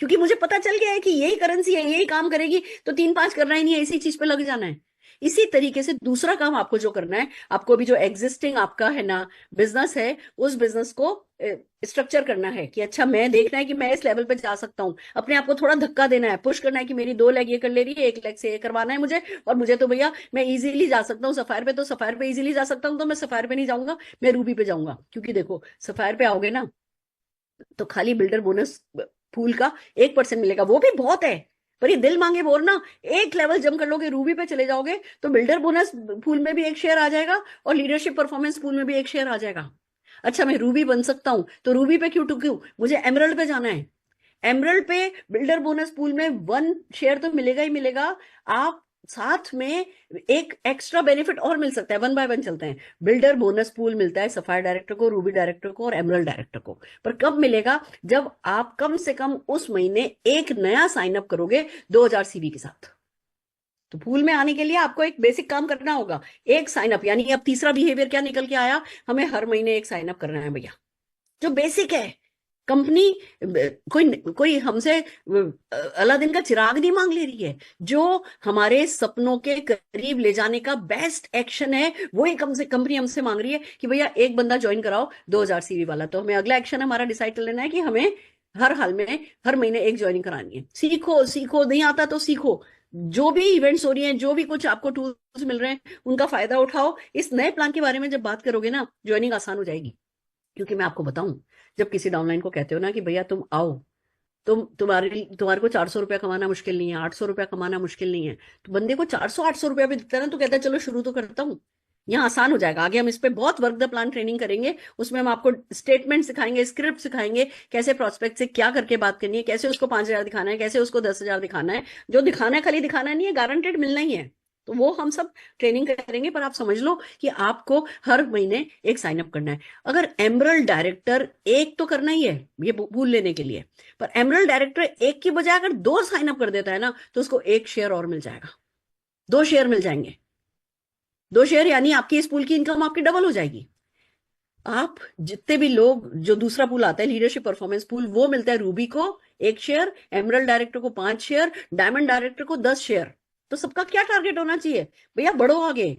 क्योंकि मुझे पता चल गया है कि यही करेंसी है, यही काम करेगी, तो 3-5 करना ही नहीं है, इसी चीज पे लग जाना है। इसी तरीके से दूसरा काम आपको जो करना है, आपको भी जो एग्जिस्टिंग आपका है ना बिजनेस है, उस बिजनेस को स्ट्रक्चर करना है कि अच्छा, मैं देखना है कि मैं इस लेवल पे जा सकता हूँ। अपने आप को थोड़ा धक्का देना है, पुश करना है कि मेरी 2 लेग ये कर ले रही है, 1 लेग से ये करवाना है मुझे, और मुझे तो भैया मैं इजीली जा सकता हूँ सफायर पे, तो सफायर पे इजीली जा सकता हूँ, तो मैं सफायर पे नहीं जाऊंगा, मैं रूबी पे जाऊंगा। क्योंकि देखो, सफायर पे आओगे ना तो खाली बिल्डर बोनस फूल का 1% मिलेगा, वो भी बहुत है। पर ये दिल मांगे बोर ना, एक लेवल जम कर लोगे, रूबी पे चले जाओगे, तो बिल्डर बोनस फूल में भी एक शेयर आ जाएगा और लीडरशिप परफॉर्मेंस फूल में भी एक शेयर आ जाएगा। अच्छा, मैं रूबी बन सकता हूं, तो रूबी पे क्यों टुकूं? मुझे एमरल्ड पे जाना है। एमरल्ड पे बिल्डर बोनस पूल में 1 शेयर तो मिलेगा ही मिलेगा। आप साथ में एक एक्स्ट्रा बेनिफिट और मिल सकता है, 1 बाय 1 चलते हैं। बिल्डर बोनस पूल मिलता है सफायर डायरेक्टर को, रूबी डायरेक्टर को और एमरल्ड डायरेक्टर को। पर कब मिलेगा? जब आप कम से कम उस महीने एक नया साइन अप करोगे 2,000 सीवी के साथ। तो पूल में आने के लिए आपको एक बेसिक काम करना होगा, एक साइन अप। यानी अब तीसरा बिहेवियर क्या निकल के आया? हमें हर महीने एक साइन अप करना है भैया, जो बेसिक है। कंपनी कोई कोई हमसे अलादीन का चिराग नहीं मांग ले रही है। जो हमारे सपनों के करीब ले जाने का बेस्ट एक्शन है, वो ही कम से कंपनी हमसे मांग रही है कि भैया एक बंदा ज्वाइन कराओ 2,000 सीवी वाला। तो हमें अगला एक्शन हमारा डिसाइड कर लेना है कि हमें हर हाल में हर महीने एक ज्वाइनिंग करानी है। सीखो सीखो, नहीं आता तो सीखो। जो भी इवेंट्स हो रही हैं, जो भी कुछ आपको टूल्स मिल रहे हैं, उनका फायदा उठाओ। इस नए प्लान के बारे में जब बात करोगे ना, ज्वाइनिंग आसान हो जाएगी। क्योंकि मैं आपको बताऊं, जब किसी डाउनलाइन को कहते हो ना कि भैया तुम आओ, तुम्हारे को 400 रुपया कमाना मुश्किल नहीं है, 800 रुपया कमाना मुश्किल नहीं है, तो बंदे को 400-800 रुपया भी दिखता है ना, तो कहता है चलो शुरू तो करता हूँ। यहाँ आसान हो जाएगा। आगे हम इस पे बहुत वर्क द प्लान ट्रेनिंग करेंगे, उसमें हम आपको स्टेटमेंट सिखाएंगे, स्क्रिप्ट सिखाएंगे, कैसे प्रोस्पेक्ट से क्या करके बात करनी है, कैसे उसको 5,000 दिखाना है, कैसे उसको 10,000 दिखाना है। जो दिखाना है खाली दिखाना नहीं है, गारंटेड मिलना ही है। तो वो हम सब ट्रेनिंग करेंगे। पर आप समझ लो कि आपको हर महीने एक साइन अप करना है। अगर एमरल्ड डायरेक्टर एक तो करना ही है ये भूल लेने के लिए, पर एमरल्ड डायरेक्टर एक की बजाय अगर 2 साइन अप कर देता है ना, तो उसको 1 शेयर और मिल जाएगा, 2 शेयर मिल जाएंगे। 2 शेयर यानी आपकी इस पूल की इनकम आपकी डबल हो जाएगी। आप जितने भी लोग, जो दूसरा पूल आता है लीडरशिप परफॉर्मेंस पूल, वो मिलता है रूबी को 1 शेयर, एमरल्ड डायरेक्टर को 5 शेयर, डायमंड डायरेक्टर को 10 शेयर। तो सबका क्या टारगेट होना चाहिए? भैया बढ़ो आगे,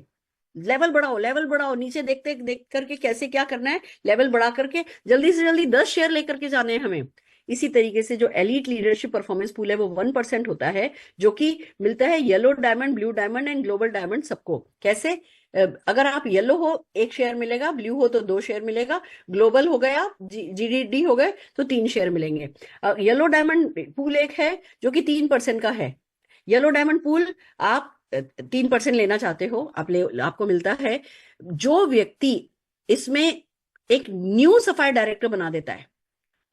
लेवल बढ़ाओ, लेवल बढ़ाओ, नीचे देखते देख करके कैसे क्या करना है, लेवल बढ़ा करके जल्दी से जल्दी 10 शेयर लेकर के जाने हैं हमें। इसी तरीके से जो एलीट लीडरशिप परफॉर्मेंस पूल है वो 1% होता है, जो कि मिलता है yellow diamond, blue diamond and global diamond सबको। कैसे? अगर आप येलो हो 1 शेयर मिलेगा, ब्लू हो तो 2 शेयर मिलेगा, ग्लोबल हो गया, जीडीडी हो गए तो 3 शेयर मिलेंगे। येलो डायमंड पूल एक है जो कि 3% का है। येलो डायमंड पूल आप 3% लेना चाहते हो, आपको मिलता है। जो व्यक्ति इसमें एक न्यू सफायर डायरेक्टर बना देता है,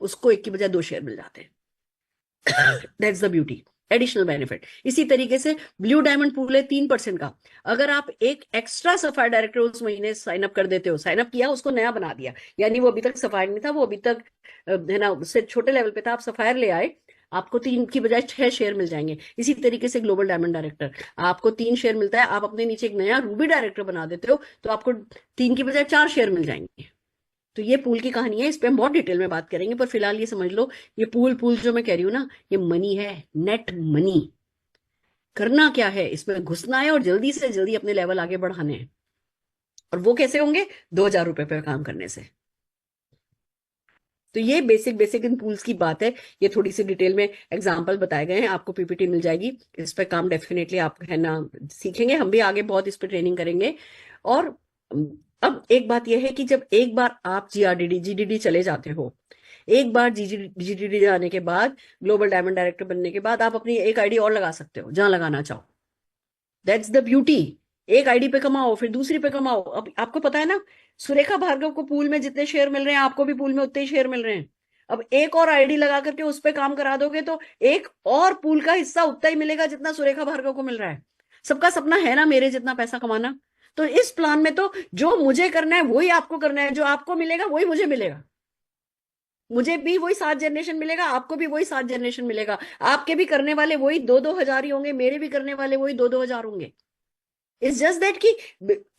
उसको एक की बजाय 2 शेयर मिल जाते हैं। That's the beauty, additional benefit. इसी तरीके से ब्लू डायमंड पूल है 3% का। अगर आप एक एक्स्ट्रा सफायर डायरेक्टर उस महीने साइन अप कर देते हो, साइन अप किया, उसको नया बना दिया, यानी वो अभी तक सफायर नहीं था, वो अभी तक है ना उससे छोटे लेवल पे था, आप सफायर ले आए, आपको 3 की बजाय 6 शेयर मिल जाएंगे। इसी तरीके से ग्लोबल डायमंड डायरेक्टर, आपको 3 शेयर मिलता है, आप अपने नीचे एक नया रूबी डायरेक्टर बना देते हो, तो आपको 3 की बजाय 4 शेयर मिल जाएंगे। तो ये पूल की कहानी है, इस पे हम बहुत डिटेल में बात करेंगे, पर फिलहाल ये समझ लो, ये पूल पूल जो मैं कह रही हूँ ना, ये मनी है, नेट मनी। करना क्या है, इसमें घुसना है और जल्दी से जल्दी अपने लेवल आगे बढ़ाने हैं। और वो कैसे होंगे? 2,000 रुपए पे काम करने से। तो ये बेसिक बेसिक इन टूल्स की बात है। ये थोड़ी सी डिटेल में एग्जांपल बताए गए हैं, आपको पीपीटी मिल जाएगी, इस पे काम डेफिनेटली आप है ना सीखेंगे, हम भी आगे बहुत इस पे ट्रेनिंग करेंगे। और अब एक बात यह है कि जब एक बार आप जीआरडीडी जीडीडी चले जाते हो, एक बार जीडीडी जाने के बाद, ग्लोबल डायमंड डायरेक्टर बनने के बाद, आप अपनी एक आईडी और लगा सकते हो जहां लगाना चाहो। That's the beauty. एक आईडी पे कमाओ, फिर दूसरी पे कमाओ। अब आपको पता है ना, सुरेखा भार्गव को पूल में जितने शेयर मिल रहे हैं, आपको भी पूल में उतने ही शेयर मिल रहे हैं। अब एक और आईडी लगा करके उस पे काम करा दोगे तो एक और पूल का हिस्सा उतना ही मिलेगा जितना सुरेखा भार्गव को मिल रहा है। सबका सपना है ना मेरे जितना पैसा कमाना। तो इस प्लान में तो जो मुझे करना है वही आपको करना है, जो आपको मिलेगा वही मुझे मिलेगा। मुझे भी वही 7 जनरेशन मिलेगा, आपको भी वही 7 जनरेशन मिलेगा। आपके भी करने वाले वही 2-2 हजार ही होंगे, मेरे भी करने वाले वही 2-2 हजार होंगे। इट्स जस्ट दैट कि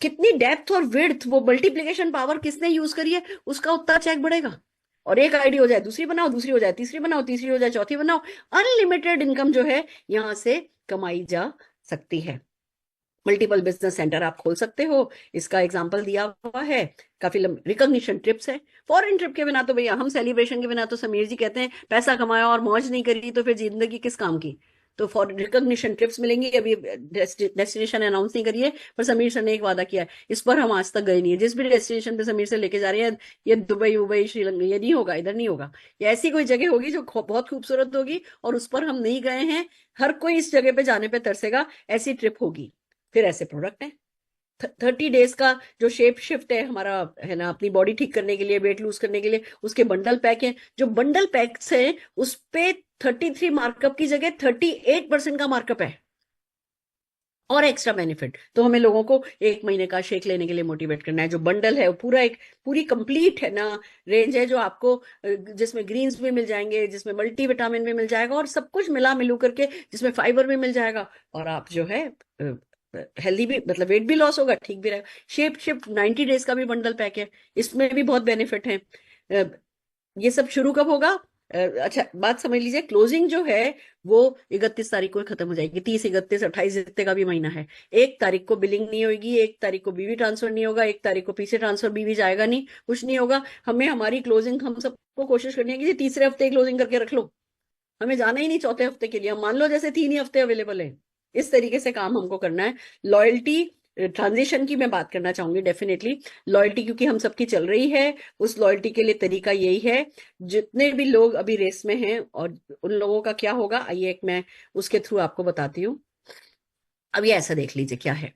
कितनी डेप्थ और विड्थ, वो मल्टीप्लीकेशन पावर किसने यूज करी है, उसका उतना चेक बढ़ेगा। और एक आईडी हो जाए, दूसरी बनाओ, दूसरी हो जाए, तीसरी बनाओ, तीसरी हो जाए, चौथी बनाओ। अनलिमिटेड इनकम जो है यहां से कमाई जा सकती है। मल्टीपल बिजनेस सेंटर आप खोल सकते हो, इसका एग्जांपल दिया हुआ है। काफी रिकॉग्निशन ट्रिप्स है। फॉरेन ट्रिप के बिना तो भैया, हम सेलिब्रेशन के बिना तो समीर जी कहते हैं पैसा कमाया और मौज नहीं करी तो फिर जिंदगी किस काम की। तो फॉर रिकॉग्निशन ट्रिप्स मिलेंगी। अभी डेस्टिनेशन अनाउंस नहीं करिए, पर समीर सर ने एक वादा किया है, इस पर हम आज तक गए नहीं है। जिस भी डेस्टिनेशन पे समीर से लेके जा रहे हैं, ये दुबई उबई श्रीलंका, ये नहीं होगा, इधर नहीं होगा। ये ऐसी कोई जगह होगी जो बहुत खूबसूरत होगी और उस पर हम नहीं गए हैं। हर कोई इस जगह पे जाने पे तरसेगा, ऐसी ट्रिप होगी। फिर ऐसे प्रोडक्ट है, 30 डेज का जो शेप शिफ्ट है हमारा, है ना, अपनी बॉडी ठीक करने के लिए, वेट लूज करने के लिए, उसके बंडल पैक है। जो बंडल पैक्स है उस पे 33 मार्कअप की जगह 38% का मार्कअप है। और एक्स्ट्रा बेनिफिट तो हमें लोगों को 1 महीने का शेक लेने के लिए मोटिवेट करना है। जो बंडल है वो पूरा एक पूरी कंप्लीट है ना रेंज है, जो आपको जिसमें ग्रीन्स भी मिल जाएंगे, जिसमें मल्टी विटामिन भी मिल जाएगा, और सब कुछ मिला मिलू करके, जिसमें फाइबर भी मिल जाएगा, और आप जो है हेल्दी भी, मतलब वेट भी लॉस होगा, ठीक भी रहेगा। शेप शिफ्ट 90 डेज का भी बंडल पैक है, इसमें भी बहुत बेनिफिट है। ये सब शुरू कब होगा? अच्छा बात समझ लीजिए, क्लोजिंग जो है वो 31 तारीख को खत्म हो जाएगी। 30, 31, 28 जितने का भी महीना है, 1 तारीख को बिलिंग नहीं होगी, 1 तारीख को बीवी ट्रांसफर नहीं होगा, 1 तारीख को पीछे ट्रांसफर बीवी जाएगा नहीं, कुछ नहीं होगा। हमें हमारी क्लोजिंग, हम सबको कोशिश करनी है कि तीसरे हफ्ते क्लोजिंग करके रख लो। हमें जाना ही नहीं चौथे हफ्ते के लिए, हम मान लो जैसे 3 ही हफ्ते अवेलेबल है। इस तरीके से काम हमको करना है। लॉयल्टी ट्रांजिशन की मैं बात करना चाहूंगी डेफिनेटली। लॉयल्टी क्योंकि हम सबकी चल रही है, उस लॉयल्टी के लिए तरीका यही है। जितने भी लोग अभी रेस में हैं और उन लोगों का क्या होगा, आइए एक मैं उसके थ्रू आपको बताती हूँ। अब ये ऐसा देख लीजिए क्या है,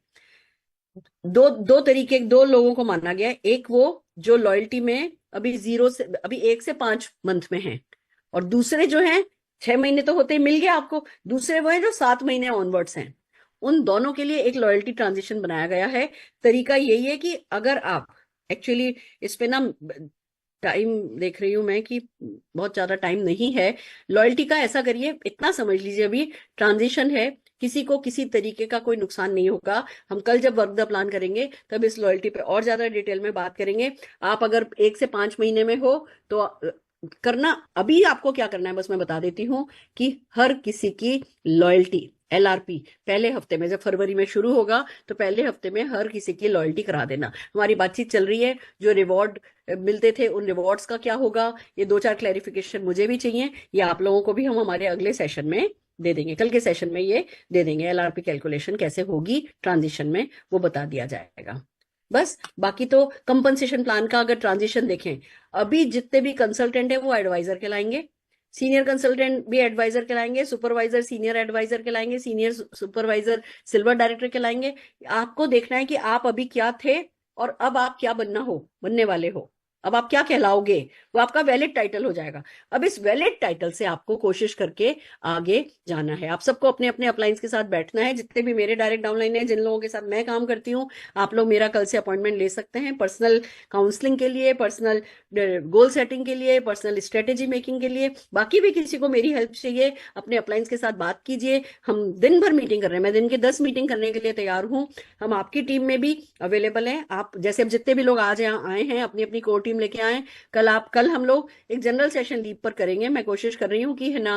दो दो तरीके, दो लोगों को माना गया है। एक वो जो लॉयल्टी में अभी 1 से 5 मंथ में है, और दूसरे जो हैं 6 महीने तो होते ही मिल गया आपको, दूसरे वो है जो 7 महीने ऑनवर्ड्स हैं। उन दोनों के लिए एक लॉयल्टी ट्रांजिशन बनाया गया है। तरीका यही है कि अगर आप एक्चुअली इस पे ना, टाइम देख रही हूं मैं कि बहुत ज्यादा टाइम नहीं है। लॉयल्टी का ऐसा करिए, इतना समझ लीजिए अभी ट्रांजिशन है, किसी को किसी तरीके का कोई नुकसान नहीं होगा। हम कल जब वर्क द प्लान करेंगे तब इस लॉयल्टी पे और ज्यादा डिटेल में बात करेंगे। आप अगर 1 से 5 महीने में हो तो करना, अभी आपको क्या करना है बस मैं बता देती हूँ कि हर किसी की लॉयल्टी एलआरपी पहले हफ्ते में, जब फरवरी में शुरू होगा तो पहले हफ्ते में हर किसी की लॉयल्टी करा देना। हमारी बातचीत चल रही है, जो रिवॉर्ड मिलते थे उन रिवॉर्ड्स का क्या होगा, ये 2-4 क्लैरिफिकेशन मुझे भी चाहिए। ये आप लोगों को भी हम हमारे अगले सेशन में दे देंगे, कल के सेशन में ये दे देंगे। एलआरपी कैलकुलेशन कैसे होगी ट्रांजिशन में वो बता दिया जाएगा। बस बाकी तो कंपनसेशन प्लान का अगर ट्रांजिशन देखें, अभी जितने भी कंसल्टेंट है वो एडवाइजर कहलाएंगे, सीनियर कंसल्टेंट भी एडवाइजर कहलाएंगे, सुपरवाइजर सीनियर एडवाइजर कहलाएंगे, सीनियर सुपरवाइजर सिल्वर डायरेक्टर कहलाएंगे। आपको देखना है कि आप अभी क्या थे और अब आप क्या बनने वाले हो। अब आप क्या कहलाओगे, वो आपका वैलिड टाइटल हो जाएगा। अब इस वैलिड टाइटल से आपको कोशिश करके आगे जाना है। आप सबको अपने अपने अपलाइंस के साथ बैठना है, जितने भी मेरे डायरेक्ट डाउनलाइन है, जिन लोगों के साथ मैं काम करती हूँ, आप लोग मेरा कल से अपॉइंटमेंट ले सकते हैं, पर्सनल काउंसलिंग के लिए, पर्सनल गोल सेटिंग के लिए, पर्सनल स्ट्रेटेजी मेकिंग के लिए। बाकी भी किसी को मेरी हेल्प चाहिए, अपने अपलाइंस के साथ बात कीजिए। हम दिन भर मीटिंग कर रहे हैं, मैं दिन के 10 मीटिंग करने के लिए तैयार हूँ। हम आपकी टीम में भी अवेलेबल हैं। आप जैसे अब जितने भी लोग आज यहाँ आए हैं, अपनी अपनी कोर टीम टीम लेके आए। कल हम लोग एक जनरल सेशन लीव पर करेंगे। मैं कोशिश कर रही हूँ कि है ना,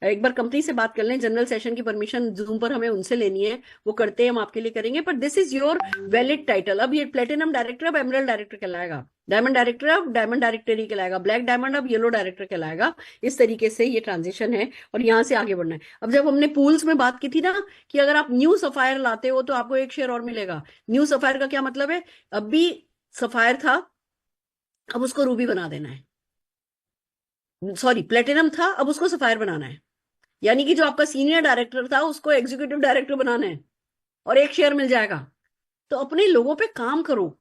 एक बार कंपनी से बात कर लें, जनरल सेशन की परमिशन जूम पर हमें उनसे लेनी है, वो करते हैं, हम आपके लिए करेंगे। पर this is your valid title. अब ये प्लेटिनम डायरेक्टर अब एमरल्ड डायरेक्टर कहलाएगा, डायमंड डायरेक्टर अब डायमंड डायरेक्टर ही कहलाएगा, ब्लैक डायमंड अब येलो डायरेक्टर कहलाएगा। इस तरीके से ये ट्रांजिशन है और यहाँ से आगे बढ़ना है। अब जब हमने पूल्स में बात की थी ना कि अगर आप न्यू सफायर लाते हो तो आपको एक शेयर और मिलेगा। न्यू सफायर का क्या मतलब है? अब भी सफायर था, अब उसको रूबी बना देना है, सॉरी प्लेटिनम था, अब उसको सफायर बनाना है। यानी कि जो आपका सीनियर डायरेक्टर था उसको एग्जीक्यूटिव डायरेक्टर बनाना है और एक शेयर मिल जाएगा। तो अपने लोगों पे काम करो।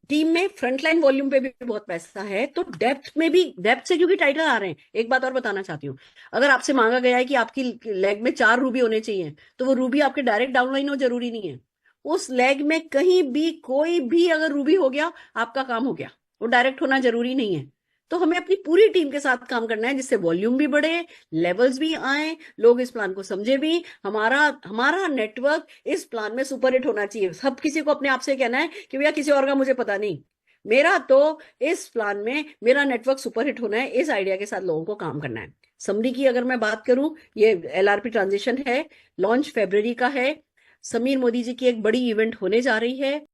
टीम में फ्रंटलाइन वॉल्यूम पे भी बहुत पैसा है, तो डेप्थ में भी, डेप्थ से क्योंकि टाइटल आ रहे हैं। एक बात और बताना चाहती हूँ, अगर आपसे मांगा गया है कि आपकी लेग में 4 रूबी होने चाहिए, तो वो रूबी आपके डायरेक्ट डाउनलाइन हो जरूरी नहीं है। उस लेग में कहीं भी कोई भी अगर रूबी हो गया, आपका काम हो गया, वो डायरेक्ट होना जरूरी नहीं है। तो हमें अपनी पूरी टीम के साथ काम करना है, जिससे वॉल्यूम भी बढ़े, लेवल्स भी आए, लोग इस प्लान को समझे भी। हमारा हमारा नेटवर्क इस प्लान में सुपर हिट होना चाहिए। सब किसी को अपने आप से कहना है कि भैया किसी और का मुझे पता नहीं, मेरा तो इस प्लान में मेरा नेटवर्क सुपर हिट होना है। इस आइडिया के साथ लोगों को काम करना है। समरी की अगर मैं बात करूं, ये एलआरपी ट्रांजिशन है, लॉन्च फरवरी का है। समीर मोदी जी की एक बड़ी इवेंट होने जा रही है।